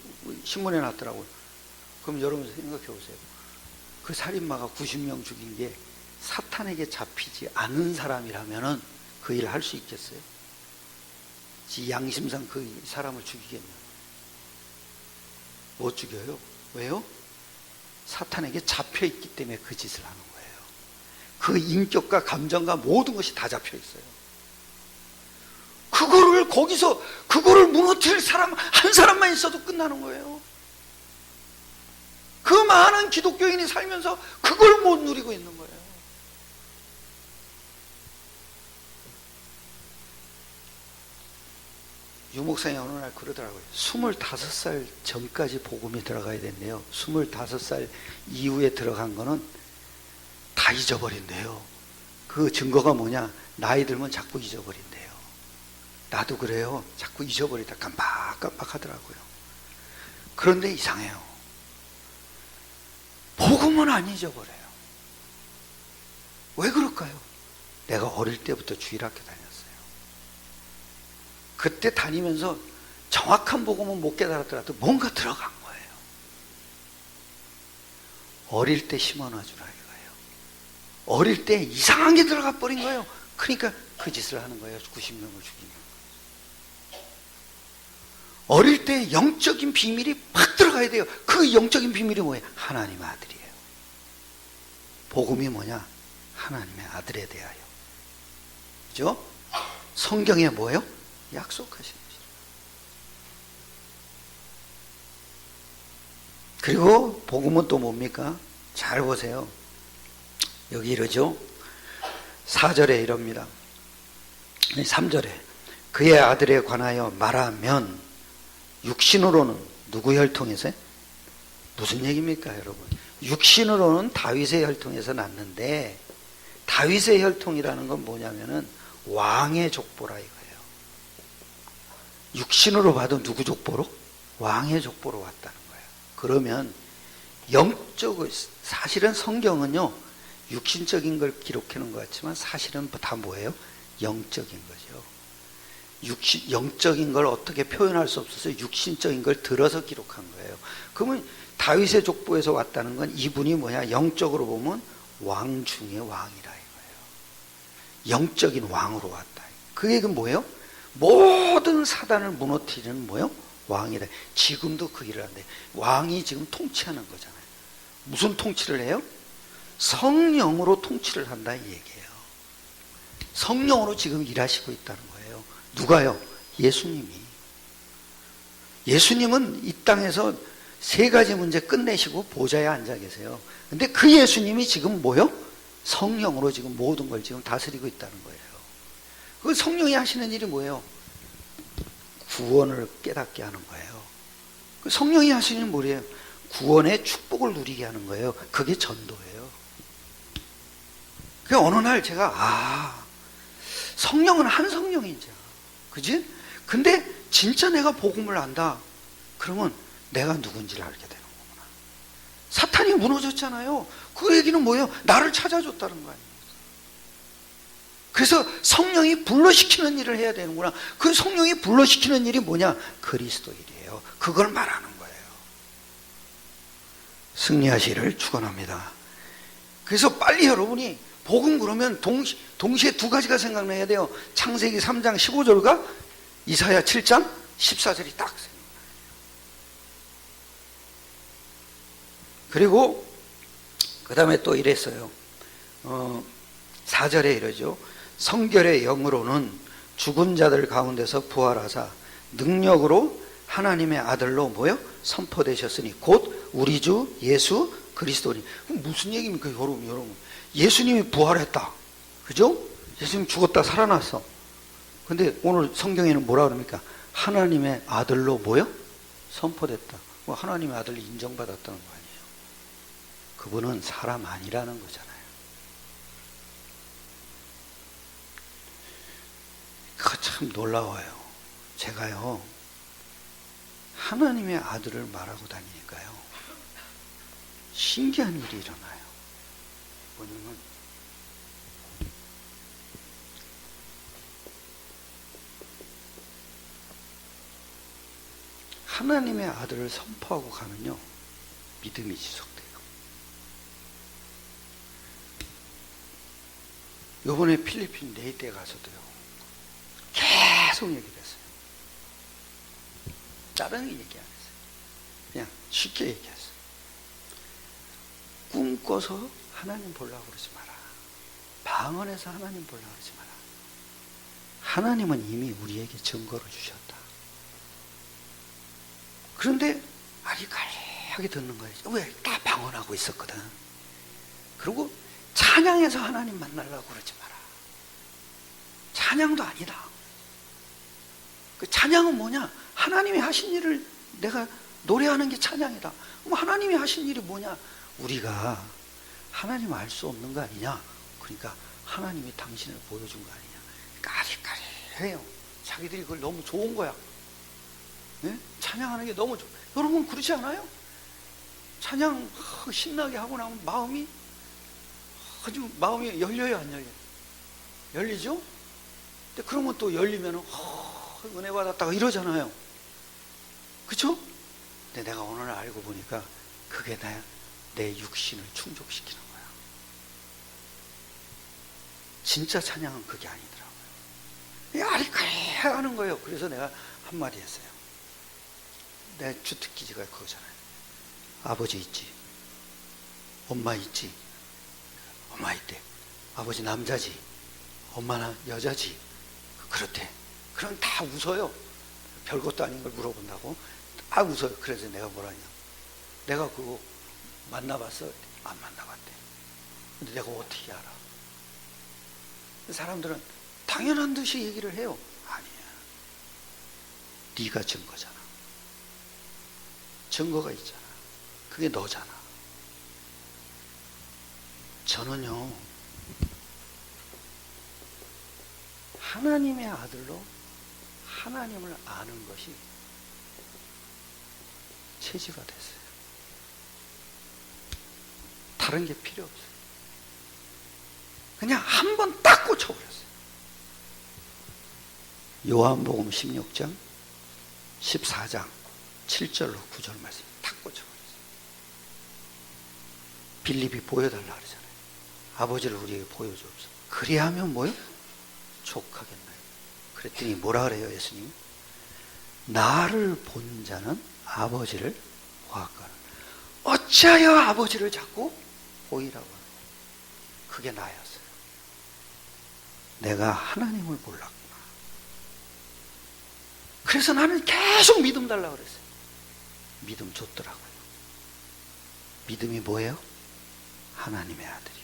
B: 신문에 났더라고요. 그럼 여러분 생각해 보세요. 그 살인마가 90명 죽인 게 사탄에게 잡히지 않은 사람이라면 그 일을 할 수 있겠어요? 지 양심상 그 사람을 죽이겠냐? 못 죽여요. 왜요? 사탄에게 잡혀있기 때문에 그 짓을 하는 거예요. 그 인격과 감정과 모든 것이 다 잡혀있어요. 그거를 거기서 그거를 무너뜨릴 사람 한 사람만 있어도 끝나는 거예요. 그 많은 기독교인이 살면서 그걸 못 누리고 있는 거예요. 유목사님 어느 날 그러더라고요. 25살 전까지 복음이 들어가야 된대요. 25살 이후에 들어간 거는 다 잊어버린대요. 그 증거가 뭐냐? 나이 들면 자꾸 잊어버린대요. 나도 그래요. 자꾸 잊어버리다 깜빡깜빡 하더라고요. 그런데 이상해요. 복음은 안 잊어버려요. 왜 그럴까요? 내가 어릴 때부터 주일학교 다녔어요. 그때 다니면서 정확한 복음은 못 깨달았더라도 뭔가 들어간 거예요. 어릴 때 심어놔주라 이거예요. 어릴 때 이상한 게 들어가 버린 거예요. 그러니까 그 짓을 하는 거예요. 90명을 죽이는 거예요. 어릴 때 영적인 비밀이 팍 들어가야 돼요. 그 영적인 비밀이 뭐예요? 하나님의 아들이에요. 복음이 뭐냐? 하나님의 아들에 대하여. 그죠? 성경에 뭐예요? 약속하신 것이죠. 그리고 복음은 또 뭡니까? 잘 보세요. 여기 이러죠. 4절에 이럽니다. 3절에 그의 아들에 관하여 말하면 육신으로는 누구 혈통에서요? 무슨 얘기입니까 여러분? 육신으로는 다윗의 혈통에서 났는데 다윗의 혈통이라는 건 뭐냐면은 왕의 족보라 이거예요. 육신으로 봐도 누구 족보로? 왕의 족보로 왔다는 거예요. 그러면 영적으로 사실은 성경은요 육신적인 걸 기록하는 것 같지만 사실은 다 뭐예요? 영적인 거죠. 영적인 걸 어떻게 표현할 수 없어서 육신적인 걸 들어서 기록한 거예요. 그러면 다윗의 족보에서 왔다는 건 이분이 뭐야? 영적으로 보면 왕 중의 왕이라 이거예요. 영적인 왕으로 왔다. 그 얘기는 뭐예요? 모든 사단을 무너뜨리는 뭐예요? 왕이래. 지금도 그 일을 한대. 왕이 지금 통치하는 거잖아요. 무슨 통치를 해요? 성령으로 통치를 한다 이 얘기예요. 성령으로 지금 일하시고 있다는 거예요. 누가요? 예수님이. 예수님은 이 땅에서 3가지 문제 끝내시고 보좌에 앉아 계세요. 근데 그 예수님이 지금 뭐요? 성령으로 지금 모든 걸 지금 다스리고 있다는 거예요. 그 성령이 하시는 일이 뭐예요? 구원을 깨닫게 하는 거예요. 그 성령이 하시는 일은 뭐예요? 구원의 축복을 누리게 하는 거예요. 그게 전도예요. 그 어느 날 제가 성령은 한 성령이죠. 그지? 근데 진짜 내가 복음을 안다. 그러면 내가 누군지를 알게 되는 거구나. 사탄이 무너졌잖아요. 그 얘기는 뭐예요? 나를 찾아줬다는 거 아니에요. 그래서 성령이 불러시키는 일을 해야 되는구나. 그 성령이 불러시키는 일이 뭐냐? 그리스도 일이에요. 그걸 말하는 거예요. 승리하시기를 축원합니다. 그래서 빨리 여러분이 복음 그러면 동시에 2가지가 생각나야 돼요. 창세기 3장 15절과 이사야 7장 14절이 딱 생각나요. 그리고 그 다음에 또 이랬어요. 4절에 이러죠. 성결의 영으로는 죽은 자들 가운데서 부활하사 능력으로 하나님의 아들로 뭐요? 선포되셨으니 곧 우리 주 예수 그리스도니. 무슨 얘기입니까 여러분? 예수님이 부활했다. 그죠? 예수님 죽었다 살아났어. 근데 오늘 성경에는 뭐라 그럽니까? 하나님의 아들로 뭐요? 선포됐다. 뭐 하나님의 아들로 인정받았다는 거 아니에요. 그분은 사람 아니라는 거잖아요. 그거 참 놀라워요. 제가요 하나님의 아들을 말하고 다니니까요 신기한 일이 일어나요. 뭐냐면 하나님의 아들을 선포하고 가면요 믿음이 지속돼요. 요번에 필리핀 네이때 가서도요 계속 얘기했어요. 다른 얘기 안 했어요. 그냥 쉽게 얘기했어요. 꿈꿔서 하나님 보려고 그러지 마라. 방언해서 하나님 보려고 그러지 마라. 하나님은 이미 우리에게 증거를 주셨다. 그런데 아직 조용하게 듣는 거예요. 왜? 다 방언하고 있었거든. 그리고 찬양해서 하나님 만나려고 그러지 마라. 찬양도 아니다. 그 찬양은 뭐냐? 하나님이 하신 일을 내가 노래하는 게 찬양이다. 그럼 하나님이 하신 일이 뭐냐? 우리가 하나님을 알 수 없는 거 아니냐? 그러니까 하나님이 당신을 보여준 거 아니냐? 까리까리해요. 자기들이 그걸 너무 좋은 거야. 네? 찬양하는 게 너무 좋아. 여러분 그렇지 않아요? 찬양 신나게 하고 나면 마음이 아주 마음이 열려요, 안 열려요? 열리죠? 근데 그러면 또 열리면은 은혜 받았다가 이러잖아요. 그쵸? 근데 내가 오늘 알고 보니까 그게 내 육신을 충족시키는 거야. 진짜 찬양은 그게 아니더라고요. 아리까리 하는 거예요. 그래서 내가 한마디 했어요. 내 주특기가 그거잖아요. 아버지 있지, 엄마 있지, 엄마 있대. 아버지 남자지, 엄마는 여자지. 그렇대. 그럼 다 웃어요. 별것도 아닌 걸 물어본다고 다 웃어요. 그래서 내가 뭐라냐, 내가 그거 만나봤어? 안 만나봤대. 근데 내가 어떻게 알아? 사람들은 당연한 듯이 얘기를 해요. 아니야, 네가 증거잖아. 증거가 있잖아. 그게 너잖아. 저는요, 하나님의 아들로 하나님을 아는 것이 체질화 됐어요. 다른 게 필요 없어요. 그냥 한 번 딱 꽂혀버렸어요. 요한복음 16장 14장 7절로 9절 말씀 딱 꽂혀버렸어요. 빌립이 보여달라 그러잖아요. 아버지를 우리에게 보여주옵소서. 그리하면 뭐요? 족하겠나요? 그랬더니 뭐라 그래요, 예수님? 나를 본 자는 아버지를 보았거늘. 어찌하여 아버지를 자꾸 보이라고 하느냐? 그게 나였어요. 내가 하나님을 몰랐구나. 그래서 나는 계속 믿음 달라고 그랬어요. 믿음 줬더라고요. 믿음이 뭐예요? 하나님의 아들이고요.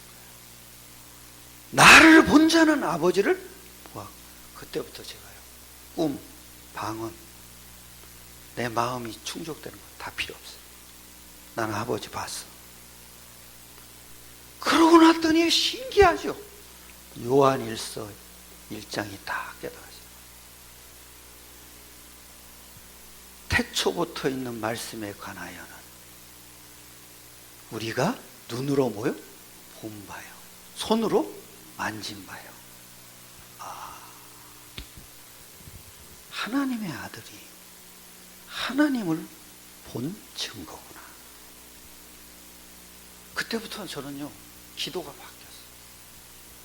B: 나를 본 자는 아버지를 보아. 그때부터 제가요, 꿈, 방언, 내 마음이 충족되는 건 다 필요 없어요. 나는 아버지 봤어. 그러고 났더니 신기하죠. 요한일서 1장이 다 깨달아져요. 태초부터 있는 말씀에 관하여는 우리가 눈으로 뭐요? 본 바요. 손으로 만진 바요. 하나님의 아들이 하나님을 본 증거구나. 그때부터 저는요, 기도가 바뀌었어요.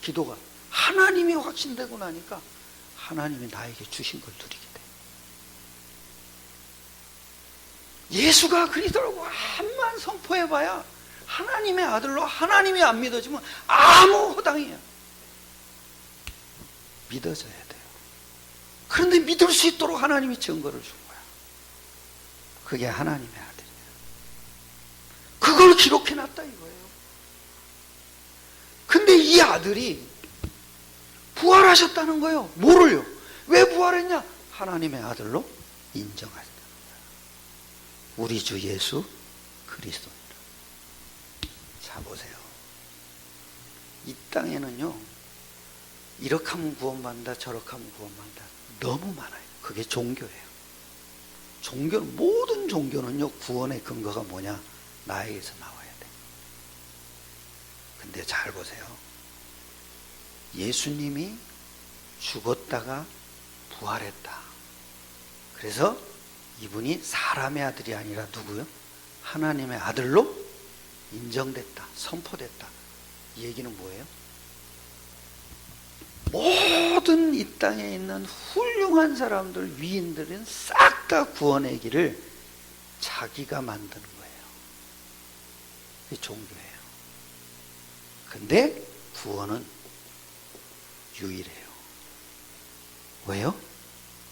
B: 기도가 하나님이 확신되고 나니까 하나님이 나에게 주신 걸 누리게 돼. 예수가 그리스도라고 암만 선포해봐야 하나님의 아들로 하나님이 안 믿어지면 아무 허당이에요. 믿어져야 돼요. 그런데 믿을 수 있도록 하나님이 증거를 준 거야. 그게 하나님의 아들이에요. 그걸 기록해놨다 이거예요. 근데 이 아들이 부활하셨다는 거예요. 뭐를요? 왜 부활했냐? 하나님의 아들로 인정하셨다는 거예요. 우리 주 예수 그리스도입니다. 자, 보세요. 이 땅에는요, 이렇게 하면 구원받는다, 저렇게 하면 구원받는다, 너무 많아요. 그게 종교예요. 종교는, 모든 종교는요, 구원의 근거가 뭐냐? 나에게서 나와야 돼. 근데 잘 보세요. 예수님이 죽었다가 부활했다. 그래서 이분이 사람의 아들이 아니라 누구요? 하나님의 아들로 인정됐다, 선포됐다. 이 얘기는 뭐예요? 모든 이 땅에 있는 훌륭한 사람들, 위인들은 싹 다 구원의 길을 자기가 만드는 거예요. 이게 종교예요. 근데 구원은 유일해요. 왜요?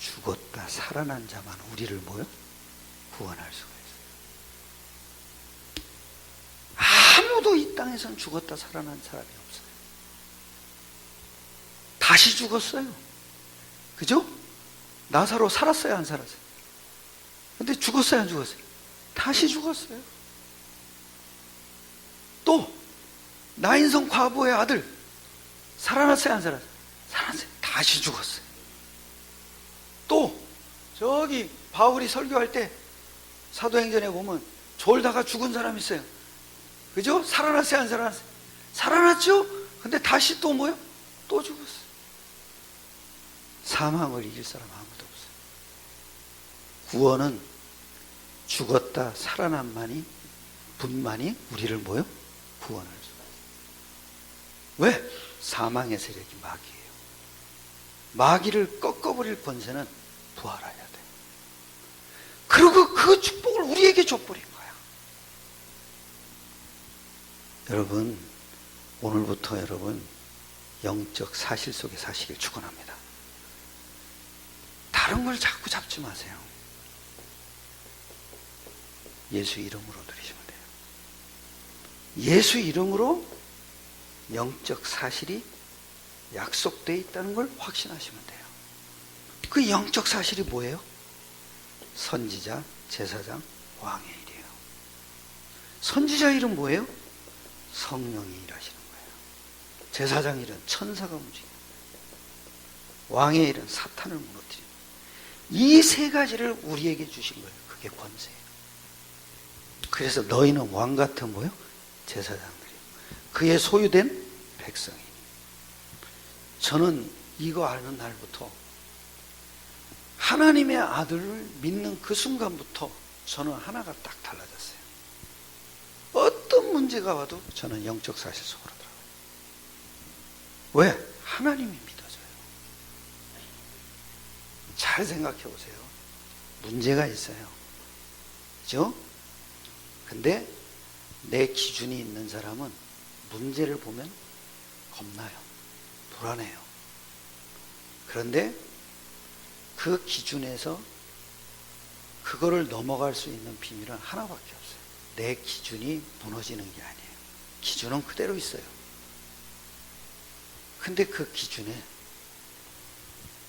B: 죽었다 살아난 자만 우리를 뭐요? 구원할 수가 있어요. 아무도 이 땅에선 죽었다 살아난 사람이 없어요. 다시 죽었어요. 그죠? 나사로 살았어요, 안 살았어요? 근데 죽었어요, 안 죽었어요? 다시 죽었어요. 또 나인성 과부의 아들 살아났어요, 안 살았어요? 살았어요. 다시 죽었어요. 또 저기 바울이 설교할 때 사도행전에 보면 졸다가 죽은 사람이 있어요. 그죠? 살아났어요, 안 살아났어요? 살아났죠? 근데 다시 또 뭐요? 또 죽었어요. 사망을 이길 사람 아무도 없어요. 구원은 죽었다 살아난 분만이 우리를 뭐요? 구원할 수 있어요. 왜? 사망의 세력이 마귀예요. 마귀를 꺾어버릴 권세는 부활해야 돼. 그리고 그 축복을 우리에게 줘버린 거야. 여러분, 오늘부터 여러분 영적 사실 속에 사시길 축원합니다. 다른 걸 자꾸 잡지 마세요. 예수 이름으로 드리시면 돼요. 예수 이름으로 영적 사실이 약속되어 있다는 걸 확신하시면 돼요. 그 영적 사실이 뭐예요? 선지자, 제사장, 왕의 일이에요. 선지자 일은 뭐예요? 성령이 일하시는 거예요. 제사장 일은 천사가 움직이는 거예요. 왕의 일은 사탄을 무너뜨리는 거예요. 이 세 가지를 우리에게 주신 거예요. 그게 권세예요. 그래서 너희는 왕 같은 뭐요? 제사장들이요. 그의 소유된 백성이니. 저는 이거 아는 날부터 하나님의 아들을 믿는 그 순간부터 저는 하나가 딱 달라졌어요. 어떤 문제가 와도 저는 영적 사실 속으로 들어가요. 왜? 하나님이 믿어져요. 잘 생각해 보세요. 문제가 있어요. 그죠? 근데 내 기준이 있는 사람은 문제를 보면 겁나요. 불안해요. 그런데 그 기준에서 그거를 넘어갈 수 있는 비밀은 하나밖에 없어요. 내 기준이 무너지는 게 아니에요. 기준은 그대로 있어요. 근데 그 기준에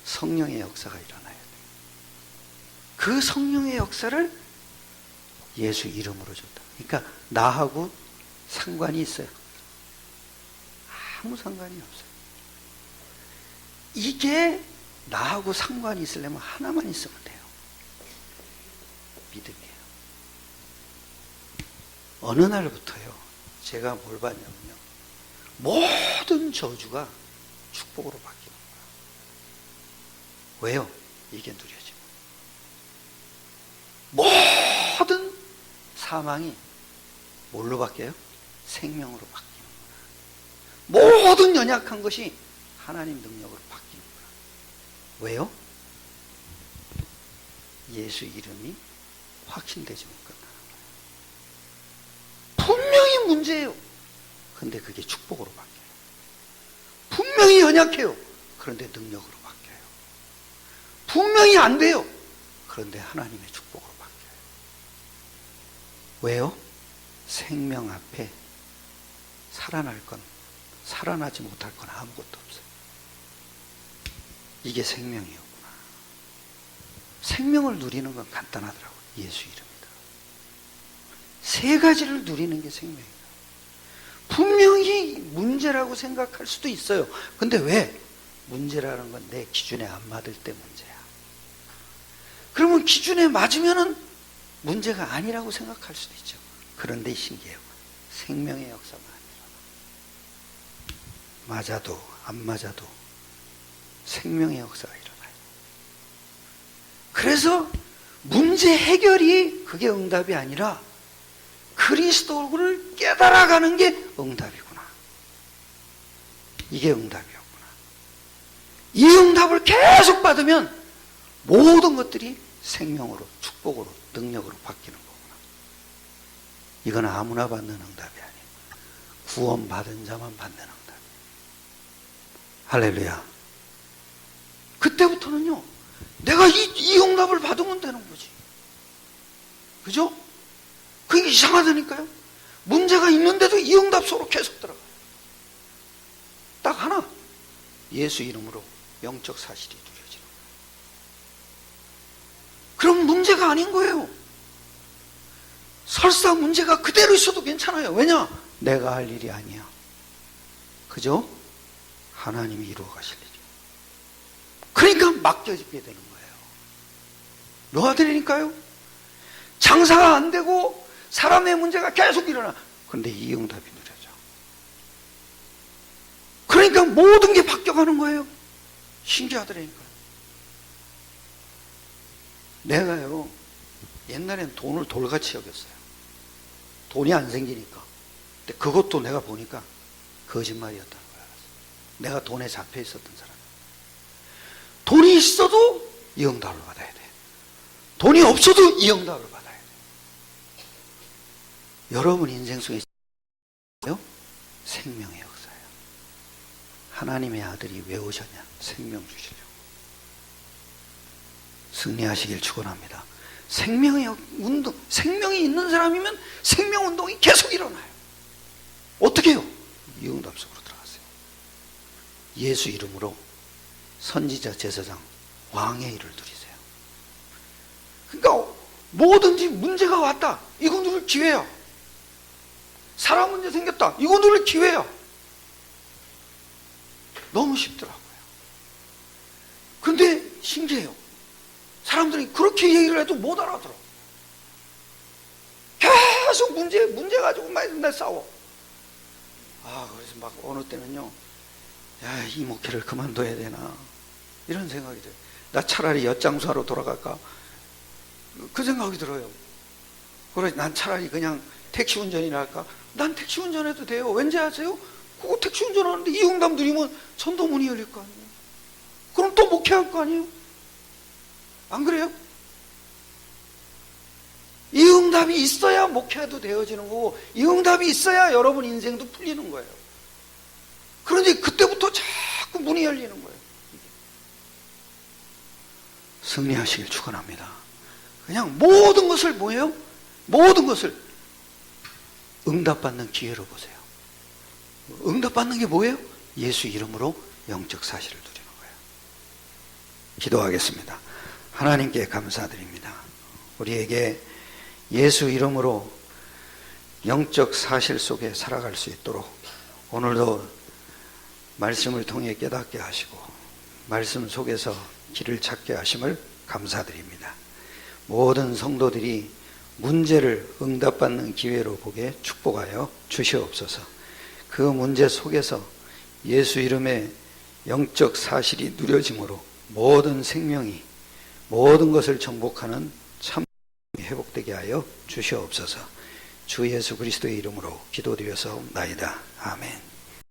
B: 성령의 역사가 일어나야 돼요. 그 성령의 역사를 예수 이름으로 줬다. 그러니까 나하고 상관이 있어요. 아무 상관이 없어요. 이게 나하고 상관이 있으려면 하나만 있으면 돼요. 믿음이에요. 어느 날부터요, 제가 뭘 봤냐면요, 모든 저주가 축복으로 바뀌는 거예요. 왜요? 이게 누려지면. 모든 사망이 뭘로 바뀌어요? 생명으로 바뀌는 거예요. 모든 연약한 것이 하나님 능력으로 바뀌는 거예요. 왜요? 예수 이름이 확신되지면 끝나는 거예요. 분명히 문제예요. 근데 그게 축복으로 바뀌어요. 분명히 연약해요. 그런데 능력으로 바뀌어요. 분명히 안 돼요. 그런데 하나님의 축복으로 바뀌어요. 왜요? 생명 앞에 살아날 건, 살아나지 못할 건 아무것도 없어요. 이게 생명이었구나. 생명을 누리는 건 간단하더라고요. 예수 이름이다. 세 가지를 누리는 게 생명이다. 분명히 문제라고 생각할 수도 있어요. 근데 왜? 문제라는 건 내 기준에 안 맞을 때 문제야. 그러면 기준에 맞으면은 문제가 아니라고 생각할 수도 있죠. 그런데 신기해요. 생명의 역사가 아니라 맞아도 안 맞아도 생명의 역사가 일어나요. 그래서 문제 해결이 그게 응답이 아니라 그리스도를 깨달아가는 게 응답이구나. 이게 응답이었구나. 이 응답을 계속 받으면 모든 것들이 생명으로, 축복으로, 능력으로 바뀌는 거구나. 이건 아무나 받는 응답이 아니에요. 구원받은 자만 받는 응답이에요. 할렐루야. 그때부터는요, 내가 이 응답을 받으면 되는 거지. 그죠? 그게 이상하다니까요. 문제가 있는데도 이 응답 속으로 계속 들어가요. 딱 하나, 예수 이름으로 영적 사실이 누려지는 거예요. 그럼 문제가 아닌 거예요. 설사 문제가 그대로 있어도 괜찮아요. 왜냐? 내가 할 일이 아니야. 그죠? 하나님이 이루어 가실 일이에요. 그러니까 맡겨지게 되는 거예요. 놓아드리니까요. 장사가 안 되고 사람의 문제가 계속 일어나. 그런데 이 응답이 누려져. 그러니까 모든 게 바뀌어가는 거예요. 신기하더라니까요. 내가요, 옛날엔 돈을 돌같이 여겼어요. 돈이 안 생기니까. 근데 그것도 내가 보니까 거짓말이었다는 걸 알았어요. 내가 돈에 잡혀 있었던 사람. 돈이 있어도 이 응답을 받아야 돼. 돈이 없어도 이 응답을 받아야 돼. 여러분 인생 속에 생명의 역사예요. 하나님의 아들이 왜 오셨냐? 생명 주시려고. 승리하시길 축원합니다. 생명의 운동, 생명이 있는 사람이면 생명 운동이 계속 일어나요. 어떻게 해요? 이 응답 속으로 들어가세요. 예수 이름으로 선지자, 제사장, 왕의 일을 누리세요. 그러니까 뭐든지 문제가 왔다. 이거 누릴 기회야. 사람 문제 생겼다. 이거 누릴 기회야. 너무 쉽더라고요. 근데 신기해요. 사람들이 그렇게 얘기를 해도 못 알아들어. 계속 문제 가지고 맨날 싸워. 그래서 막 어느 때는요, 야, 이 목회를 그만둬야 되나, 이런 생각이 들어요. 나 차라리 엿장수하러 돌아갈까, 그 생각이 들어요. 그래, 난 차라리 그냥 택시 운전이나 할까. 난 택시 운전해도 돼요. 왠지 아세요? 그거 택시 운전하는데 이 응답 누리면 전도문이 열릴 거 아니에요. 그럼 또 목회할 거 아니에요. 안 그래요? 이 응답이 있어야 목회도 되어지는 거고, 이 응답이 있어야 여러분 인생도 풀리는 거예요. 그런데 그때부터 자꾸 문이 열리는 거예요. 승리하시길 축원합니다. 그냥 모든 것을 뭐예요? 모든 것을 응답받는 기회로 보세요. 응답받는 게 뭐예요? 예수 이름으로 영적 사실을 누리는 거예요. 기도하겠습니다. 하나님께 감사드립니다. 우리에게 예수 이름으로 영적 사실 속에 살아갈 수 있도록 오늘도 말씀을 통해 깨닫게 하시고 말씀 속에서 길을 찾게 하심을 감사드립니다. 모든 성도들이 문제를 응답받는 기회로 보게 축복하여 주시옵소서. 그 문제 속에서 예수 이름의 영적 사실이 누려짐으로 모든 생명이 모든 것을 정복하는 참 회복되게 하여 주시옵소서. 주 예수 그리스도의 이름으로 기도드려서옵나이다. 아멘.